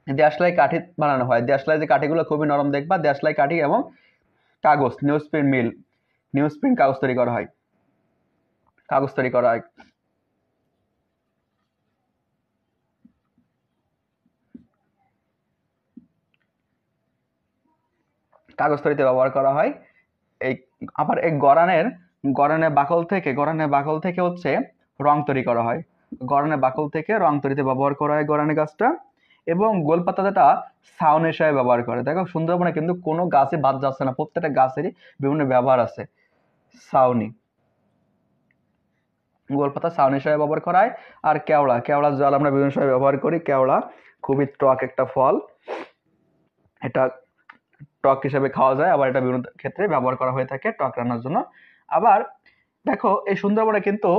দেশলাই কাঠি বানানো হয়। দেশলাই যে কাঠিগুলো খুবই নরম দেখবা, দেশলাই কাঠি। এবং কাগজ, নিউজ প্রিন্ট কাগজ তৈরি করা হয়, কাগজ তৈরি করা হয়। কাগজ তৈরিতে ব্যবহার করা হয়। এই আবার এই গরানের বাকল থেকে হচ্ছে রং তৈরি করা হয়। গরানের বাকল থেকে রং তৈরিতে ব্যবহার করা হয় গরানের গাছটা। এবং গোলপাতা যেটা ছাউনি হিসেবে ব্যবহার করে। দেখো সুন্দরবনে কিন্তু কোনো গাছে বাদ যাচ্ছে না, প্রত্যেকটা গাছেরই বিভিন্ন ব্যবহার আছে। ছাউনি, গোলপাতা ছাউনি হিসেবে ব্যবহার করা হয়। আর কেওড়ার জল আমরা বিভিন্ন সময় ব্যবহার করি। কেওড়া খুবই টক একটা ফল, এটা টক হিসেবে খাওয়া যায়, আবার এটা বিভিন্ন ক্ষেত্রে ব্যবহার করা হয়ে থাকে টক রান্নার জন্য। আবার দেখো, এই সুন্দরবনে কিন্তু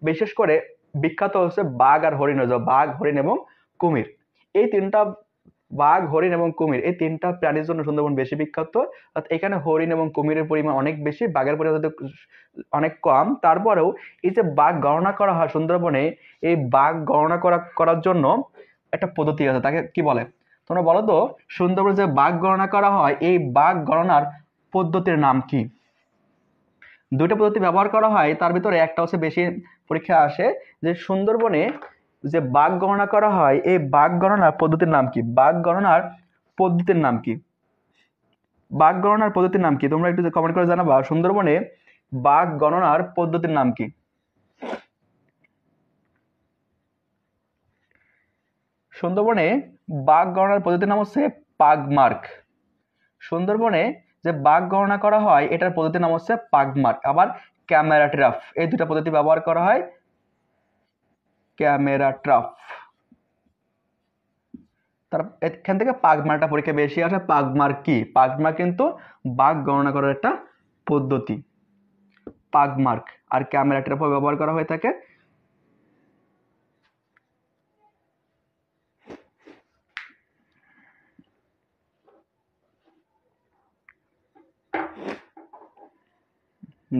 বিশেষ করে বিখ্যাত হচ্ছে বাঘ আর হরিণ, বাঘ, হরিণ এবং কুমির। এই তিনটা, বাঘ, হরিণ এবং কুমির, এই তিনটা প্রাণীর জন্য সুন্দরবন বেশি বিখ্যাত। এখানে হরিণ এবং কুমিরের পরিমাণ অনেক বেশি, বাঘের পরিমাণ অনেক কম। তারপরেও এই যে বাঘ গণনা করা হয় সুন্দরবনে, এই বাঘ গণনা করার জন্য একটা পদ্ধতি আছে, তাকে কি বলে তোমরা বলো তো? সুন্দরবনে যে বাঘ গণনা করা হয়, এই বাঘ গণনার পদ্ধতির নাম কি? দুইটা পদ্ধতি ব্যবহার করা হয়, তার ভিতরে একটা হচ্ছে বেশি পরীক্ষা আসে, যে সুন্দরবনে যে বাঘ গণনা করা হয়, এই বাঘ গণনার পদ্ধতির নাম কি? বাঘ গণনার পদ্ধতির নাম কি? বাঘ গণনার পদ্ধতির নাম কি? তোমরা একটু কমেন্ট করে জানাবা, সুন্দরবনে বাঘ গণনার পদ্ধতির নাম কি? সুন্দরবনে বাঘ গণনার পদ্ধতির নাম হচ্ছে পাগমার্ক। সুন্দরবনে যে বাঘ গণনা করা হয়, এটার পদ্ধতির নাম হচ্ছে পাগমার্ক। আবার ক্যামেরা ট্র্যাপ, এই দুটা পদ্ধতি ব্যবহার করা হয়। ক্যামেরা ট্র্যাপ, তার এখান থেকে পাগমার্কটা পরীক্ষা বেশি আসে। পাগমার্ক কি? পাগমার্ক কিন্তু বাঘ গণনা করার একটা পদ্ধতি, পাগমার্ক। আর ক্যামেরা ট্র্যাপও ব্যবহার করা হয়ে থাকে।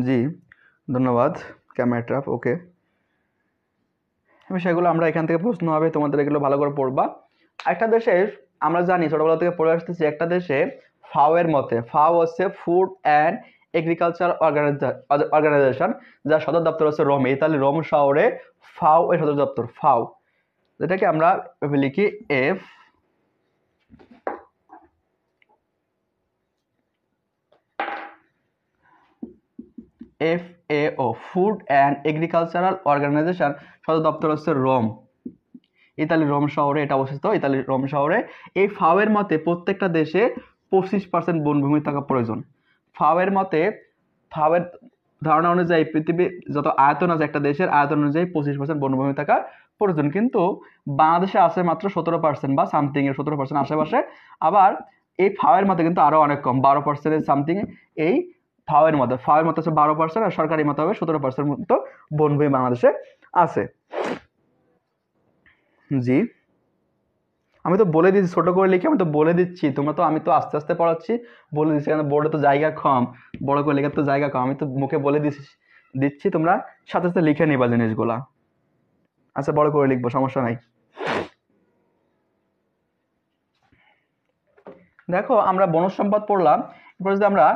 জি, ধন্যবাদ। ক্যামেরা ট্র্যাপ, ওকে। সেগুলো আমরা এখান থেকে প্রশ্ন হবে, তোমাদের এগুলো ভালো করে পড়বা। একটা দেশে আমরা জানি, ছোটবেলা থেকে পড়ে আসতেছি, একটা দেশে ফাও এর মতে, ফাও হচ্ছে ফুড অ্যান্ড এগ্রিকালচার অর্গানাইজেশন, যার সদর দপ্তর হচ্ছে রোমে, ইতালি রোম শহরে ফাও এর সদর দপ্তর। ফাও, যেটাকে আমরা লিখি FAO, food and agricultural organisation, সদর দপ্তর হচ্ছে রোম, ইতালি রোম শহরে এটা অবস্থিত, ইতালি রোম শহরে। এই ফাও এর মতে প্রত্যেকটা দেশে 25% বনভূমি থাকা প্রয়োজন। ফাও এর মতে, ফাও এর ধারণা অনুযায়ী পৃথিবী যত আয়তন আছে একটা দেশের, আয়তন অনুযায়ী 25% বনভূমি থাকা প্রয়োজন, কিন্তু বাংলাদেশে আছে মাত্র 17% বা সামথিং এর 17% আশেপাশে। আবার এই ফাওয়ের মধ্যে কিন্তু আরো অনেক কম, 12% সামথিং এই ফাওয়ের মধ্যে হচ্ছে 12%, আর সরকারি মতো হবে 17% মতো বনভূমি বাংলাদেশে আছে। জি, আমি তো বলে দিচ্ছি ছোট করে লিখে, আমি তো বলে দিচ্ছি, আমি তো আস্তে আস্তে পড়াচ্ছি, বলে দিচ্ছি, কারণ বোর্ডে তো জায়গা কম, বড় করে লেখার তো জায়গা কম, আমি তো মুখে বলে দিচ্ছি, তোমরা সাথে সাথে লিখে নিবা জিনিসগুলা। আচ্ছা, বড় করে লিখবো, সমস্যা নাই। দেখো, আমরা বনজ সম্পদ পড়লাম, এরপর যদি আমরা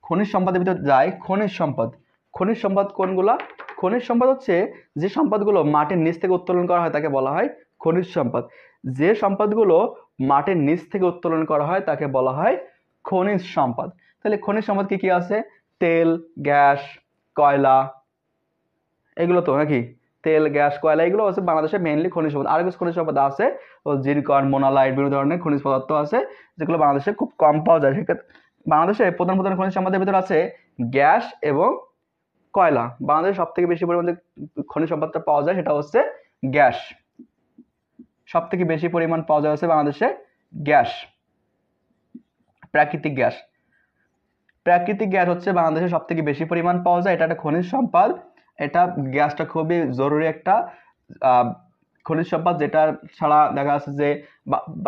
খনিজ সম্পদের ভিতরে যাই, খনিজ সম্পদ কোনগুলা? খনিজ সম্পদ হচ্ছে যে সম্পদগুলো মাটির নিচ থেকে উত্তোলন করা হয় তাকে বলা হয় খনিজ সম্পদ। যে সম্পদগুলো মাটির নিচ থেকে উত্তোলন করা হয় তাকে বলা হয় খনিজ সম্পদ। তাহলে খনিজ সম্পদ কি কি আছে? তেল, গ্যাস, কয়লা, এগুলো তো নাকি? তেল, গ্যাস, কয়লা, এগুলো হচ্ছে বাংলাদেশে মেইনলি খনিজ সম্পদ। আরো কিছু খনিজ সম্পদ আছে, জিরকন, মোনালাইট, বিভিন্ন ধরনের খনিজ পদার্থ আছে যেগুলো বাংলাদেশে খুব কম পাওয়া যায়। সেক্ষেত্রে বাংলাদেশে প্রধান খনিজ সম্পদের ভিতরে আছে গ্যাস এবং কয়লা। বাংলাদেশে সব থেকে বেশি পরিমাণ যে খনিজ সম্পদটা পাওয়া যায় সেটা হচ্ছে গ্যাস। সব থেকে বেশি পরিমাণ পাওয়া যায় হচ্ছে বাংলাদেশে গ্যাস, প্রাকৃতিক গ্যাস হচ্ছে বাংলাদেশে সব থেকে বেশি পরিমাণ পাওয়া যায়। এটা একটা খনিজ সম্পদ। এটা গ্যাসটা খুবই জরুরি একটা খনিজ সম্পদ, যেটা ছাড়া দেখা যাচ্ছে যে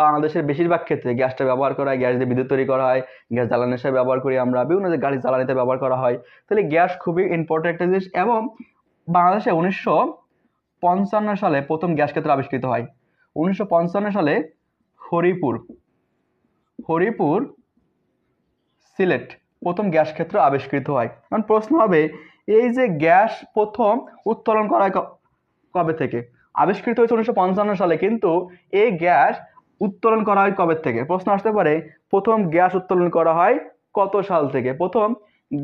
বাংলাদেশের বেশিরভাগ ক্ষেত্রে গ্যাসটা ব্যবহার করা হয়, গ্যাস দিয়ে বিদ্যুৎ তৈরি করা হয়, গ্যাস জ্বালানি হিসেবে ব্যবহার করি আমরা, বিভিন্ন যে গাড়ি জ্বালানিতে ব্যবহার করা হয়। তাহলে গ্যাস খুবই ইম্পর্টেন্ট একটা জিনিস। এবং বাংলাদেশে 1955 সালে প্রথম গ্যাস ক্ষেত্র আবিষ্কৃত হয়। 1955 সালে হরিপুর সিলেট প্রথম গ্যাস ক্ষেত্র আবিষ্কৃত হয়। কারণ প্রশ্ন হবে, এই যে গ্যাস প্রথম উত্তোলন করা হয় কবে থেকে? আবিষ্কৃত হয়েছে 1955 সালে, কিন্তু এই গ্যাস উত্তোলন করা হয় কবে থেকে? প্রশ্ন আসতে পারে, প্রথম গ্যাস উত্তোলন করা হয় কত সাল থেকে? প্রথম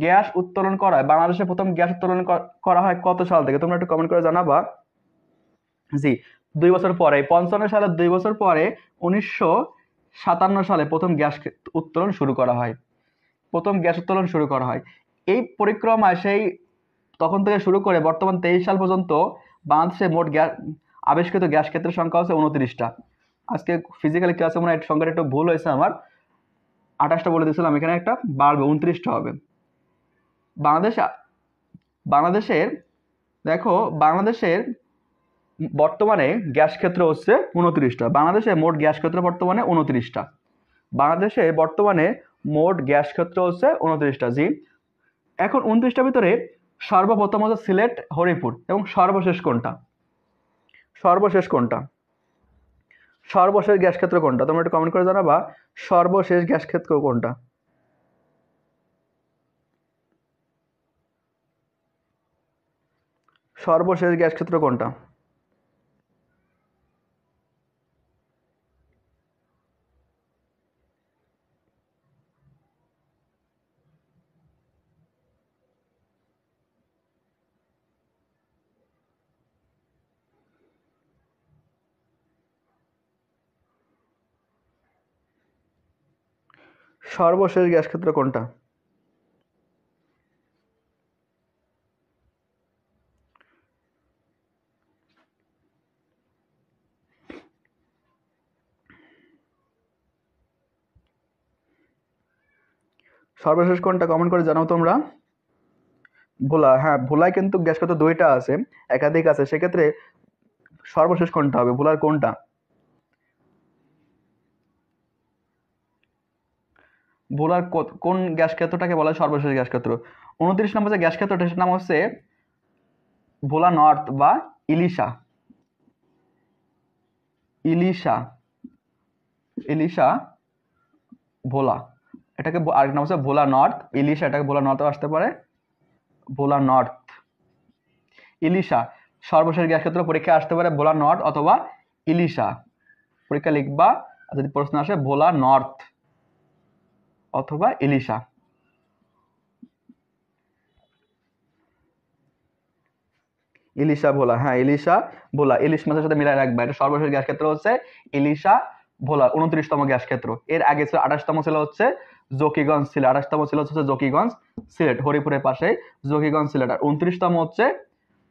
গ্যাস উত্তোলন করা হয় বাংলাদেশে, প্রথম গ্যাস উত্তোলন করা হয় কত সাল থেকে? তোমরা একটু কমেন্ট করে জানাবা। জি, 2 বছর পরে, 55 সালের 2 বছর পরে 1957 সালে প্রথম গ্যাস উত্তোলন শুরু করা হয়। এই পরিক্রমায় সেই তখন থেকে শুরু করে বর্তমান 23 সাল পর্যন্ত বাংলাদেশে মোট আবিষ্কৃত গ্যাস ক্ষেত্রের সংখ্যা হচ্ছে 29টা। আজকে ফিজিক্যালি ক্লাসে মনে হয় সংখ্যাটা একটু ভুল হয়েছে আমার, 28টা বলে দিয়েছিলাম, এখানে একটা বাড়বে, 29টা হবে। বাংলাদেশের দেখো, বাংলাদেশের বর্তমানে গ্যাস ক্ষেত্র হচ্ছে 29টা। বাংলাদেশে মোট গ্যাস ক্ষেত্র বর্তমানে 29টা। বাংলাদেশে বর্তমানে মোট গ্যাস ক্ষেত্র হচ্ছে 29টা। জি, এখন 29টার ভিতরে সর্বপ্রথম হচ্ছে সিলেট, হরিপুর, এবং সর্বশেষ কোনটা? সর্বশেষ গ্যাস ক্ষেত্র কোনটা? তোমরা একটু কমেন্ট করে জানাবা, সর্বশেষ গ্যাস ক্ষেত্র কোনটা? সর্বশেষ গ্যাস ক্ষেত্র কোনটা? সর্বশেষ গ্যাস ক্ষেত্র কোনটা? সর্বশেষ কোনটা কমেন্ট করে জানাও তোমরা। ভোলা, হ্যাঁ, ভোলায় কিন্তু গ্যাস ক্ষেত্র 2টা আছে, একাধিক আছে, সেক্ষেত্রে সর্বশেষ কোনটা হবে? ভোলার কোনটা? ভোলার কোন গ্যাস ক্ষেত্রটাকে বলা হয় সর্বশেষ গ্যাস ক্ষেত্র? 29 নম্বর যে গ্যাস ক্ষেত্রটা সেটার নাম হচ্ছে ভোলা নর্থ বা ইলিশা। ভোলা, এটাকে আরেক নাম হচ্ছে ভোলা নর্থ। ইলিশা, এটাকে ভোলা নর্থ আসতে পারে, ভোলা নর্থ, ইলিশা। সর্বশেষ গ্যাস ক্ষেত্র পরীক্ষা আসতে পারে ভোলা নর্থ অথবা ইলিশা। পরীক্ষা লিখবা, যদি প্রশ্ন আসে ভোলা নর্থ অথবা ইলিশা। ইলিশা ভোলা, হ্যাঁ, ইলিশা ভোলা, ইলিশ মাছের সাথে মিলাই রাখবা। এটা সর্বশেষ গ্যাস ক্ষেত্র হচ্ছে ইলিশা ভোলা, 29তম গ্যাস ক্ষেত্র। এর আগে ছিল 28তম, ছিল হচ্ছে জকিগঞ্জ সিলেট। 28তম ছিল হচ্ছে জকিগঞ্জ সিলেট, হরিপুরের পাশে জকিগঞ্জ সিলেট। আর 29তম হচ্ছে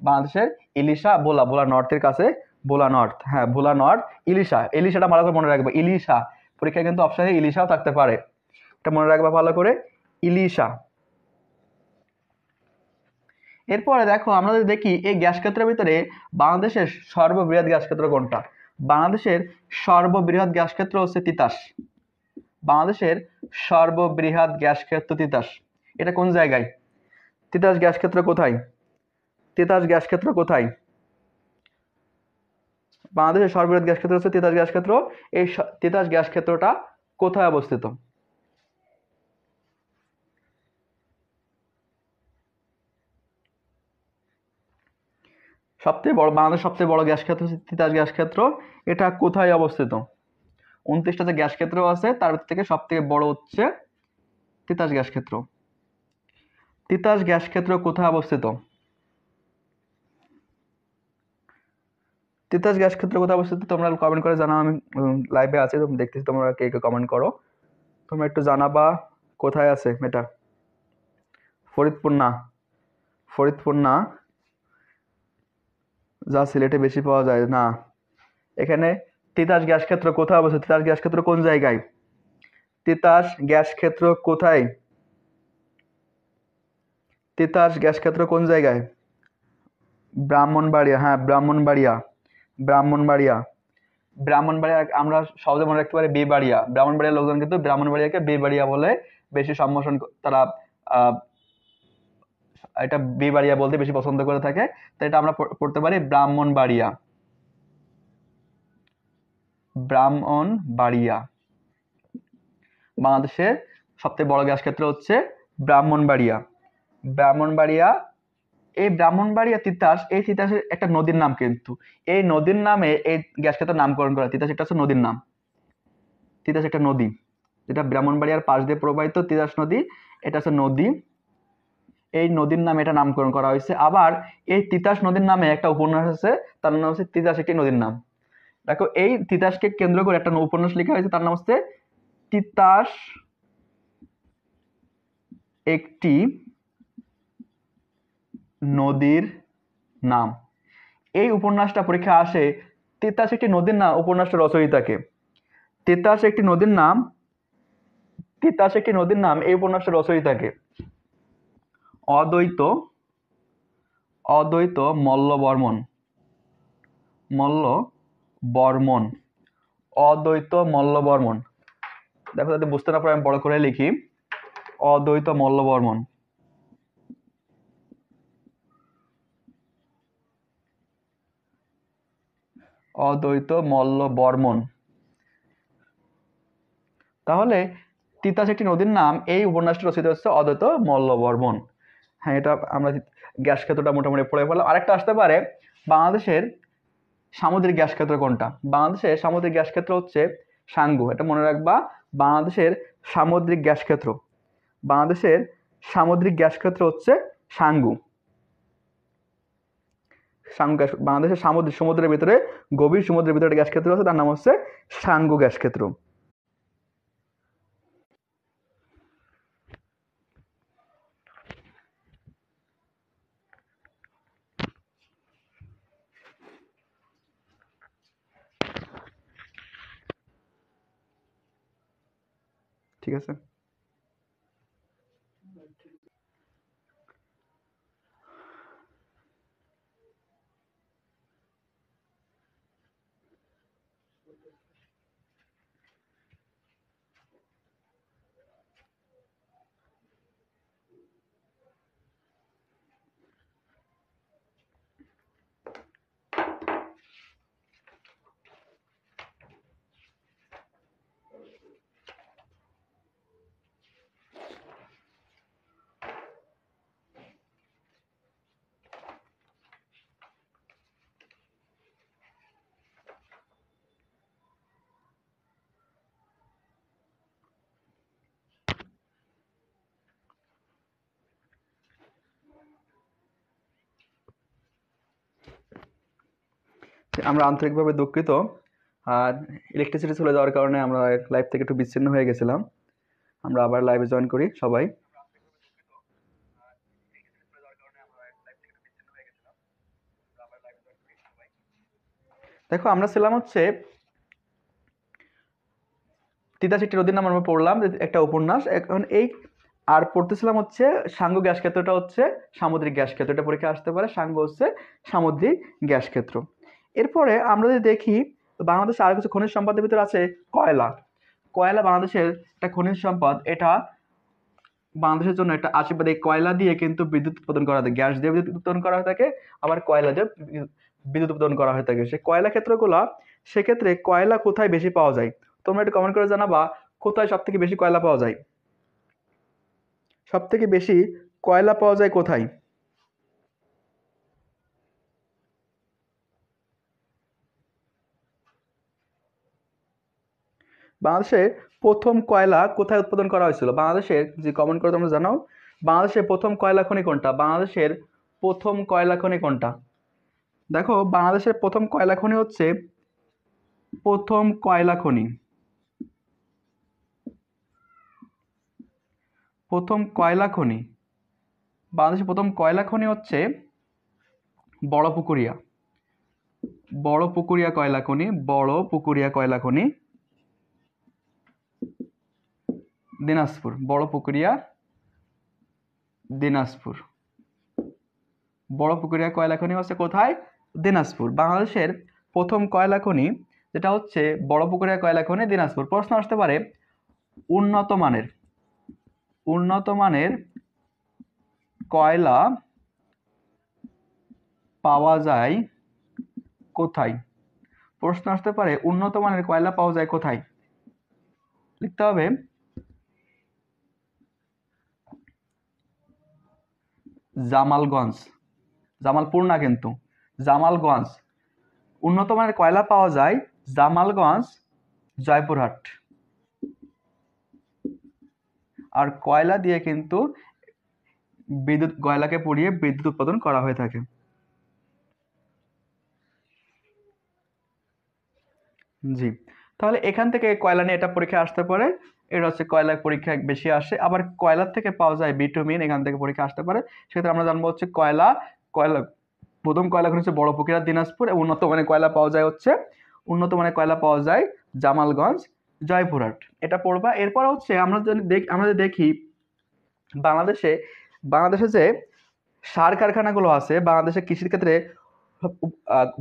বাংলাদেশের ইলিশা, ভোলা, ভোলা নর্থের কাছে, ভোলা নর্থ, হ্যাঁ ভোলা নর্থ, ইলিশা, ইলিশাটা ভালো করে মনে রাখবে, ইলিশা, পরীক্ষায় কিন্তু অপশনে ইলিশাও থাকতে পারে, এটা মনে রাখবা ভালো করে, ইলিশা। এরপরে দেখো আমরা যদি দেখি এই গ্যাস ক্ষেত্রের ভিতরে বাংলাদেশের সর্ববৃহৎ গ্যাস ক্ষেত্র কোনটা? বাংলাদেশের সর্ববৃহৎ গ্যাস ক্ষেত্র হচ্ছে তিতাস। বাংলাদেশের সর্ববৃহৎ গ্যাস ক্ষেত্র তিতাস। এটা কোন জায়গায়? তিতাস গ্যাস ক্ষেত্র কোথায়? তিতাস গ্যাস ক্ষেত্র কোথায়? বাংলাদেশের সর্ববৃহৎ গ্যাস ক্ষেত্র হচ্ছে তিতাস গ্যাস ক্ষেত্র। এই তিতাস গ্যাস ক্ষেত্রটা কোথায় অবস্থিত? সবচেয়ে বড়, বাংলাদেশের সবচেয়ে বড় গ্যাস ক্ষেত্র হচ্ছে তিতাস গ্যাস ক্ষেত্র। এটা কোথায় অবস্থিত? 29টা যে গ্যাস ক্ষেত্র আছে তার থেকে সব থেকে বড় হচ্ছে তিতাস গ্যাস ক্ষেত্র। তিতাস গ্যাস ক্ষেত্র কোথায় অবস্থিত? তিতাস গ্যাস ক্ষেত্র কোথায় অবস্থিত তোমরা কমেন্ট করে জানাও। আমি লাইভে আছি, তুমি দেখতেছি তোমরা কে কে কমেন্ট করো, তোমরা একটু জানাবা কোথায় আছে এটা। ফরিদপুর না, ফরিদপুর না, যা সিলেটে বেশি পাওয়া যায় না। এখানে তিতাস গ্যাস ক্ষেত্র কোথায় অবস্থিত? তিতাস গ্যাস ক্ষেত্র কোন জায়গায়? তিতাস গ্যাস ক্ষেত্র কোথায়? তিতাস গ্যাস ক্ষেত্র কোন জায়গায়? ব্রাহ্মণবাড়িয়া, হ্যাঁ ব্রাহ্মণবাড়িয়া, ব্রাহ্মণবাড়িয়া, ব্রাহ্মণবাড়িয়া আমরা সহজে মনে রাখতে পারি বেবাড়িয়া। ব্রাহ্মণবাড়িয়ার লোকজন কিন্তু ব্রাহ্মণবাড়িয়াকে বেবাড়িয়া বলে বেশি সম্বোধন তারা এটা বেবাড়িয়া বলতে বেশি পছন্দ করে থাকে। তো এটা আমরা পড়তে পারি ব্রাহ্মণবাড়িয়া, ব্রাহ্মণবাড়িয়া। বাংলাদেশের সবচেয়ে বড় গ্যাস ক্ষেত্র হচ্ছে ব্রাহ্মণবাড়িয়া, ব্রাহ্মণবাড়িয়া। এই ব্রাহ্মণবাড়িয়া তিতাস, এই তিতাসের একটা নদীর নাম, কিন্তু এই নদীর নামে এই গ্যাস ক্ষেত্রের নামকরণ করা। তিতাস একটা হচ্ছে নদীর নাম, তিতাস একটা নদী যেটা ব্রাহ্মণবাড়িয়ার পাশ দিয়ে প্রবাহিত, তিতাস নদী, এটা হচ্ছে নদী। এই নদীর নামে এটা নামকরণ করা হয়েছে। আবার এই তিতাস নদীর নামে একটা উপন্যাস আছে, তার নাম হচ্ছে তিতাস একটি নদীর নাম। দেখো এই তিতাসকে কেন্দ্র করে একটা উপন্যাস লেখা হয়েছে, তার নাম হচ্ছে তিতাস একটি নদীর নাম। এই উপন্যাসটা পরীক্ষা আসে, তিতাস একটি নদীর নাম উপন্যাসটা রচয়িতাকে। তিতাস একটি নদীর নাম, তিতাস একটি নদীর নাম এই উপন্যাসটা রচয়িতাকে অদ্বৈত, অদ্বৈত মল্লবর্মণ, মল্লবর্মণ, অদ্বৈত মল্লবর্মণ। দেখো যদি বুঝতে না পারে আমি বড় করে লিখি, অদ্বৈত মল্লবর্মণ, অদ্বৈত মল্লবর্মণ। তাহলে তিতাস একটি নদীর নাম এই উপন্যাসটি রচিত হচ্ছে অদ্বৈত মল্লবর্মণ। হ্যাঁ, এটা আমরা গ্যাস ক্ষেত্রটা মোটামুটি পড়ে ফেললাম। আরেকটা আসতে পারে, বাংলাদেশের সামুদ্রিক গ্যাস ক্ষেত্র কোনটা? বাংলাদেশের সামুদ্রিক গ্যাস ক্ষেত্র হচ্ছে সাঙ্গু, এটা মনে রাখবা। বাংলাদেশের সামুদ্রিক গ্যাস ক্ষেত্র, বাংলাদেশের সামুদ্রিক গ্যাস ক্ষেত্র হচ্ছে সাঙ্গু, সাঙ্গু গ্যাস। বাংলাদেশের সমুদ্রের ভিতরে, গভীর সমুদ্রের ভিতরে গ্যাস ক্ষেত্র আছে, তার নাম হচ্ছে সাঙ্গু গ্যাস ক্ষেত্র। ঠিক আছে। আমরা আন্তরিকভাবে দুঃখিত, আর ইলেকট্রিসিটি চলে যাওয়ার কারণে আমরা লাইভ থেকে একটু বিচ্ছিন্ন হয়ে গেছিলাম। আমরা আবার লাইভে জয়েন করি সবাই। দেখো আমরা ছিলাম হচ্ছে ৮৩টি নদীর নাম আমরা পড়লাম, একটা উপন্যাস। এখন এই আর পড়তেছিলাম হচ্ছে সাঙ্গু গ্যাস ক্ষেত্রটা হচ্ছে সামুদ্রিক গ্যাস ক্ষেত্র, এটা পরীক্ষা আসতে পারে। সাঙ্গু হচ্ছে সামুদ্রিক গ্যাস ক্ষেত্র। এরপরে আমরা যদি দেখি বাংলাদেশে আর কিছু খনিজ সম্পদের ভিতরে আছে কয়লা। কয়লা বাংলাদেশের একটা খনিজ সম্পদ, এটা বাংলাদেশের জন্য একটা আশীর্বাদ। এই কয়লা দিয়ে কিন্তু বিদ্যুৎ উৎপাদন করা হয়, গ্যাস দিয়ে বিদ্যুৎ উৎপাদন করা হয়ে থাকে, আবার কয়লা দিয়ে বিদ্যুৎ উৎপাদন করা হয়ে থাকে। সেই কয়লা ক্ষেত্রগুলা, সেক্ষেত্রে কয়লা কোথায় বেশি পাওয়া যায় তোমরা একটু কমেন্ট করে জানাবা, কোথায় সব থেকে বেশি কয়লা পাওয়া যায়? সব থেকে বেশি কয়লা পাওয়া যায় কোথায়? বাংলাদেশে প্রথম কয়লা কোথায় উৎপাদন করা হয়েছিল? বাংলাদেশের, যে কমেন্ট করে তোমরা জানাও, বাংলাদেশের প্রথম কয়লা খনি কোনটা? বাংলাদেশের প্রথম কয়লা খনি কোনটা? দেখো বাংলাদেশের প্রথম কয়লা খনি হচ্ছে প্রথম কয়লা খনি, প্রথম কয়লা খনি, বাংলাদেশের প্রথম কয়লা খনি হচ্ছে বড়পুকুরিয়া, বড়পুকুরিয়া কয়লা খনি, বড়পুকুরিয়া কয়লা খনি, দিনাজপুর, বড়পুকুরিয়া দিনাজপুর। বড়পুকুরিয়া কয়লা খনি হচ্ছে কোথায়? দিনাজপুর। বাংলাদেশের প্রথম কয়লা খনি যেটা হচ্ছে বড়পুকুরিয়া কয়লা খনি, দিনাজপুর। প্রশ্ন আসতে পারে উন্নত মানের, উন্নত মানের কয়লা পাওয়া যায় কোথায়? প্রশ্ন আসতে পারে উন্নত মানের কয়লা পাওয়া যায় কোথায়? লিখতে হবে জামালগঞ্জ, জামালপুর না কিন্তু, জামালগঞ্জ। উন্নত মানের কয়লা পাওয়া যায় জামালগঞ্জ, জয়পুরহাট। আর কয়লা দিয়ে কিন্তু বিদ্যুৎ, কয়লাকে পুড়িয়ে বিদ্যুৎ উৎপাদন করা হয়ে থাকে। জি, তাহলে এখান থেকে কয়লা নিয়ে এটা পরীক্ষা আসতে পারে। এটা হচ্ছে কয়লার পরীক্ষা বেশি আসে। আবার কয়লার থেকে পাওয়া যায় বিটুমিন, এখান থেকে পরীক্ষা আসতে পারে। সেক্ষেত্রে আমরা জানবো হচ্ছে কয়লা, কয়লা প্রথম কয়লা খনি হচ্ছে বড়পুকুরিয়া, দিনাজপুর। এবং উন্নত মানের কয়লা পাওয়া যায় হচ্ছে, উন্নত মানের কয়লা পাওয়া যায় জামালগঞ্জ, জয়পুরহাট। এটা পড়বা। এরপর হচ্ছে আমরা যদি দেখি বাংলাদেশে, বাংলাদেশে যে সার কারখানাগুলো আছে, বাংলাদেশের কৃষির ক্ষেত্রে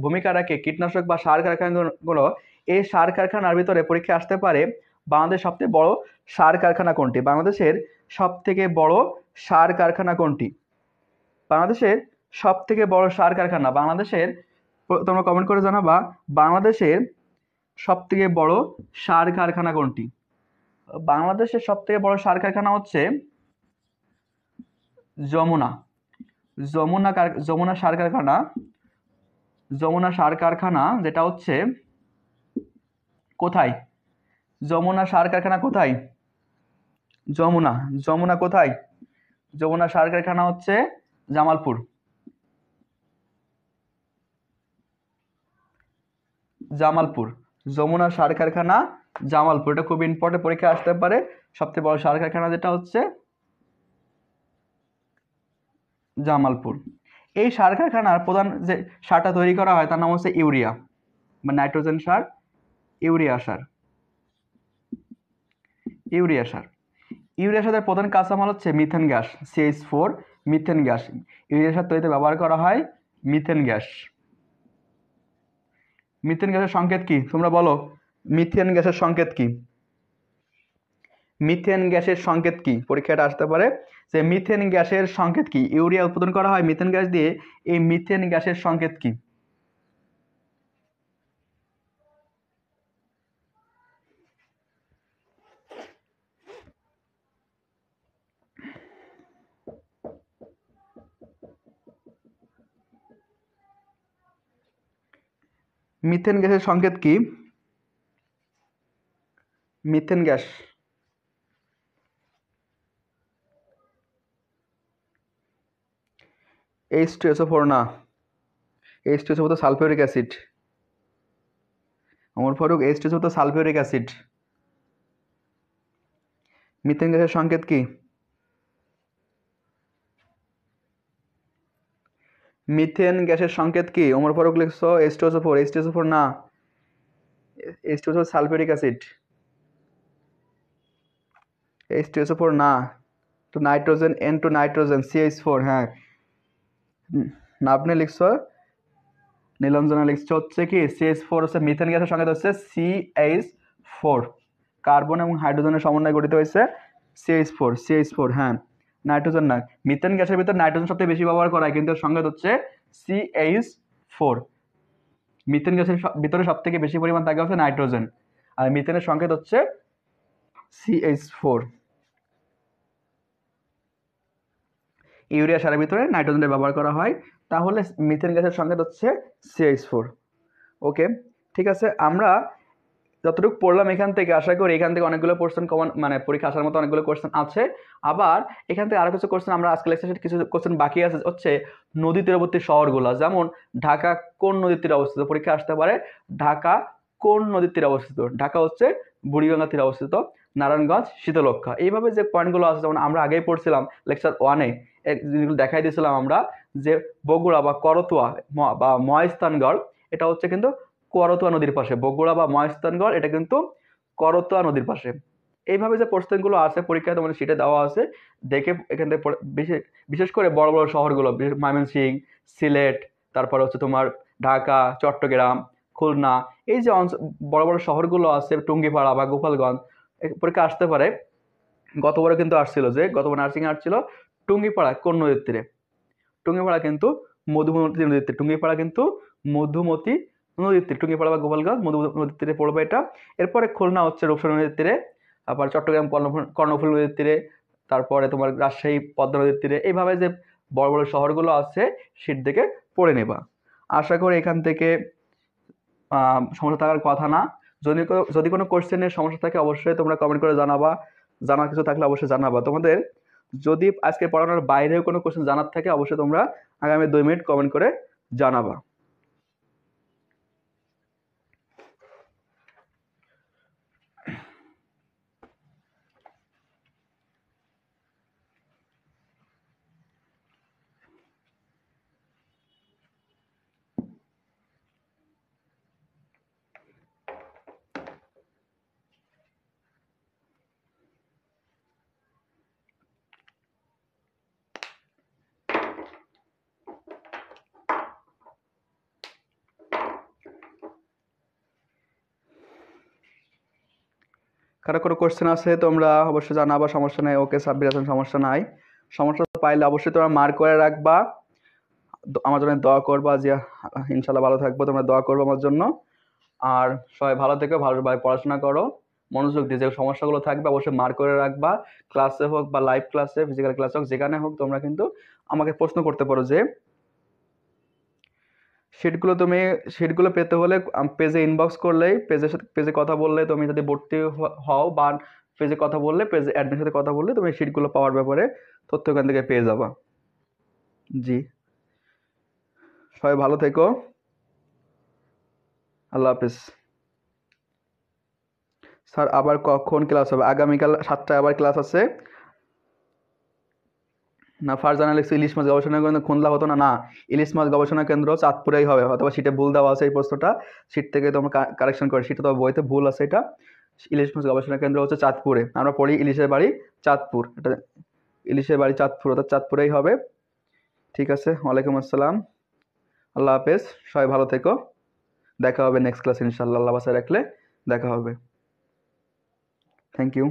ভূমিকা রাখে কীটনাশক বা সার কারখানাগুলো, এই সার কারখানার ভিতরে পরীক্ষা আসতে পারে বাংলাদেশ সবথেকে বড় সার কারখানা কোনটি? বাংলাদেশের সব থেকে বড় সার কারখানা কোনটি? বাংলাদেশের সব থেকে বড় সার কারখানা, বাংলাদেশের, তোমরা কমেন্ট করে জানাবা, বাংলাদেশের সব থেকে বড় সার কারখানা কোনটি? বাংলাদেশের সব থেকে বড় সার কারখানা হচ্ছে যমুনা, যমুনা সার কারখানা, যমুনা সার কারখানা, যেটা হচ্ছে কোথায়? যমুনা সার কারখানা কোথায়? যমুনা, যমুনা কোথায়? যমুনা সার কারখানা হচ্ছে জামালপুর, জামালপুর। যমুনা সার কারখানা জামালপুর, এটা খুব ইম্পর্টেন্ট, পরীক্ষা আসতে পারে। সবচেয়ে বড় সার কারখানা যেটা হচ্ছে জামালপুর। এই সার কারখানার প্রধান যে সারটা তৈরি করা হয় তার নাম হচ্ছে ইউরিয়া বা নাইট্রোজেন সার, ইউরিয়া সার, ইউরিয়া সার। ইউরিয়া সারের প্রধান কাঁচামাল হচ্ছে methane gas, CH4, methane gas. Urea সার তৈরিতে ব্যবহার করা হয় মিথেন গ্যাস। মিথেন গ্যাসের সংকেত কি তোমরা বলো? মিথেন গ্যাসের সংকেত কি? মিথেন গ্যাসের সংকেত কি? পরীক্ষাটা আসতে পারে যে মিথেন গ্যাসের সংকেত কি? ইউরিয়া উৎপাদন করা হয় মিথেন গ্যাস দিয়ে, এই মিথেন গ্যাসের সংকেত কি? মিথেন গ্যাসের সংকেত কি? মিথেন গ্যাস, H2SO4 না, H2SO4 তো সালফিউরিক অ্যাসিড। অমর ফারুক, H2SO4 তো সালফিউরিক অ্যাসিড। মিথেন গ্যাসের সংকেত কি? মিথেন গ্যাসের সংকেত কি? ওমর ফারুক লিখছো H2SO4, H2SO4 না, H2SO সালফিউরিক অ্যাসিড, H2SO4 না, তো নাইট্রোজেন N2 নাইট্রোজেন CH4, হ্যাঁ আপনি লিখছো, নীলঞ্জনা লিখছো হচ্ছে কি CH4 হচ্ছে মিথেন গ্যাসের সংকেত হচ্ছে CH4, কার্বন এবং হাইড্রোজেনের সমন্বয়ে গঠিত হয়েছে CH4, হ্যাঁ নাইট্রোজেন না, মিথেন গ্যাসের ভিতর নাইট্রোজেন সবথেকে বেশি ব্যবহার করা হয় কিন্তু এর সংকেত হচ্ছে CH4। মিথেন গ্যাসের ভিতরে সব থেকে বেশি পরিমাণ থাকে হচ্ছে নাইট্রোজেন, আর মিথেনের সংকেত হচ্ছে CH4। ইউরিয়া সারের ভিতরে নাইট্রোজেনের ব্যবহার করা হয়, তাহলে মিথেন গ্যাসের সংকেত হচ্ছে CH4। ওকে, ঠিক আছে, আমরা যতটুকু পড়লাম এখান থেকে আশা করি এখান থেকে অনেকগুলো কোশ্চেন কমন মানে পরীক্ষা আসার মতো অনেকগুলো কোশ্চেন আছে। আবার এখান থেকে আরো কিছু কোশ্চেন আমরা আজকে লেকচারে কিছু কোশ্চেন বাকি আছে হচ্ছে নদী তীরবর্তী শহরগুলো, যেমন ঢাকা কোন নদীর তীরে অবস্থিত, পরীক্ষা আসতে পারে ঢাকা কোন নদীর তীরে অবস্থিত, ঢাকা হচ্ছে বুড়িগঙ্গা তীরে অবস্থিত, নারায়ণগঞ্জ শীতলক্ষা। এইভাবে যে পয়েন্টগুলো আছে যেমন আমরা আগেই পড়ছিলাম লেকচার 1-এ যেগুলো দেখাই দিয়েছিলাম আমরা যে বগুড়া বা করতোয়া বা মহাস্থানগড় এটা হচ্ছে কিন্তু করতোয়া নদীর পাশে, বগুড়া বা মহাস্থানগড় এটা কিন্তু করতোয়া নদীর পাশে। এইভাবে যে প্রশ্নগুলো আছে পরীক্ষায় তোমাদের সিটে দেওয়া আছে, দেখে এখান থেকে বিশেষ করে বড় বড় শহরগুলো ময়মনসিংহ, সিলেট, তারপর হচ্ছে তোমার ঢাকা, চট্টগ্রাম, খুলনা, এই যে বড় বড় শহরগুলো আছে টুঙ্গিপাড়া বা গোপালগঞ্জ, পরীক্ষা আসতে পারে। গতবারে কিন্তু আসছিল যে গতবার নার্সিং আসছিল টুঙ্গিপাড়া কোন নদীর তীরে, টুঙ্গিপাড়া কিন্তু মধুমতি নদীর তীরে, টুঙ্গিপাড়া কিন্তু মধুমতি নদীর তীরে, টুঙ্গিপাড়া বা গোপালগঞ্জ মধুমতি নদীর তীরে পড়বে এটা। এরপরে খুলনা হচ্ছে রূপসা নদীর তীরে, আবার চট্টগ্রাম কর্ণফুলী নদীর তীরে, তারপরে তোমার রাজশাহী পদ্মা নদীর তীরে। এইভাবে যে বড় বড় শহরগুলো আছে শীট দেখে পড়ে নেবা। আশা করি এখান থেকে সমস্যা থাকার কথা না। যদি কোনো কোশ্চেনের সমস্যা থাকে অবশ্যই তোমরা কমেন্ট করে জানাবা, জানার কিছু থাকলে অবশ্যই জানাবা। তোমাদের যদি আজকে পড়ানোর বাইরেও কোনো কোশ্চেন জানার থাকে অবশ্যই তোমরা আগামী 2 মিনিট কমেন্ট করে জানাবা। কারো কোনো কোশ্চেন আছে তোমরা অবশ্যই জানাবা, সমস্যা নাই। ওকে সাব্বির হাসান, সমস্যা নাই, সমস্যা পাইলে অবশ্যই তোমরা মার্ক করে রাখবা, আমার জন্য দোয়া করবা যে ইনশাল্লাহ ভালো থাকবো, তোমরা দোয়া করবো আমার জন্য। আর সবাই ভালো থেকো, ভালোভাবে পড়াশোনা করো, মনোযোগ দিয়ে যে সমস্যাগুলো থাকবে অবশ্যই মার্ক করে রাখবা। ক্লাসে হোক বা লাইভ ক্লাসে, ফিজিক্যাল ক্লাসে হোক, যেখানে হোক তোমরা কিন্তু আমাকে প্রশ্ন করতে পারো যে শিটগুলো পেতে হলে পেজে ইনবক্স করলেই, পেজে কথা বললে, তুমি যদি ভর্তি হও বা পেজে কথা বললে, পেজে অ্যাডমিনের সাথে কথা বললে তুমি শিটগুলো পাওয়ার ব্যাপারে তথ্য এখান থেকে পেয়ে যাবা। জি, সবাই ভালো থেকো, আল্লাহ হাফিজ। স্যার আবার কখন ক্লাস হবে? আগামীকাল 7টায় আবার ক্লাস আছে। না ফারজানা লিখছে ইলিশ মাছ গবেষণা কেন্দ্র খুলনা হতো না, না ইলিশ মাছ গবেষণা কেন্দ্র চাঁদপুরেই হবে, অথবা সিটে ভুল দেওয়া আছে এই প্রশ্নটা, সিট থেকে তোমরা কারেকশন করে, সিটে তো বইতে ভুল আছে, এটা ইলিশ মাছ গবেষণা কেন্দ্র হচ্ছে চাঁদপুরে, আমরা পড়ি ইলিশের বাড়ি চাঁদপুর, এটা ইলিশের বাড়ি চাঁদপুর, অর্থাৎ চাঁদপুরেই হবে। ঠিক আছে, ওয়ালাইকুম আসসালাম, আল্লাহ হাফেজ, সবাই ভালো থেকো, দেখা হবে নেক্সট ক্লাস ইনশাল্লাহ, আল্লাহ বাসায় রাখলে দেখা হবে। Thank you.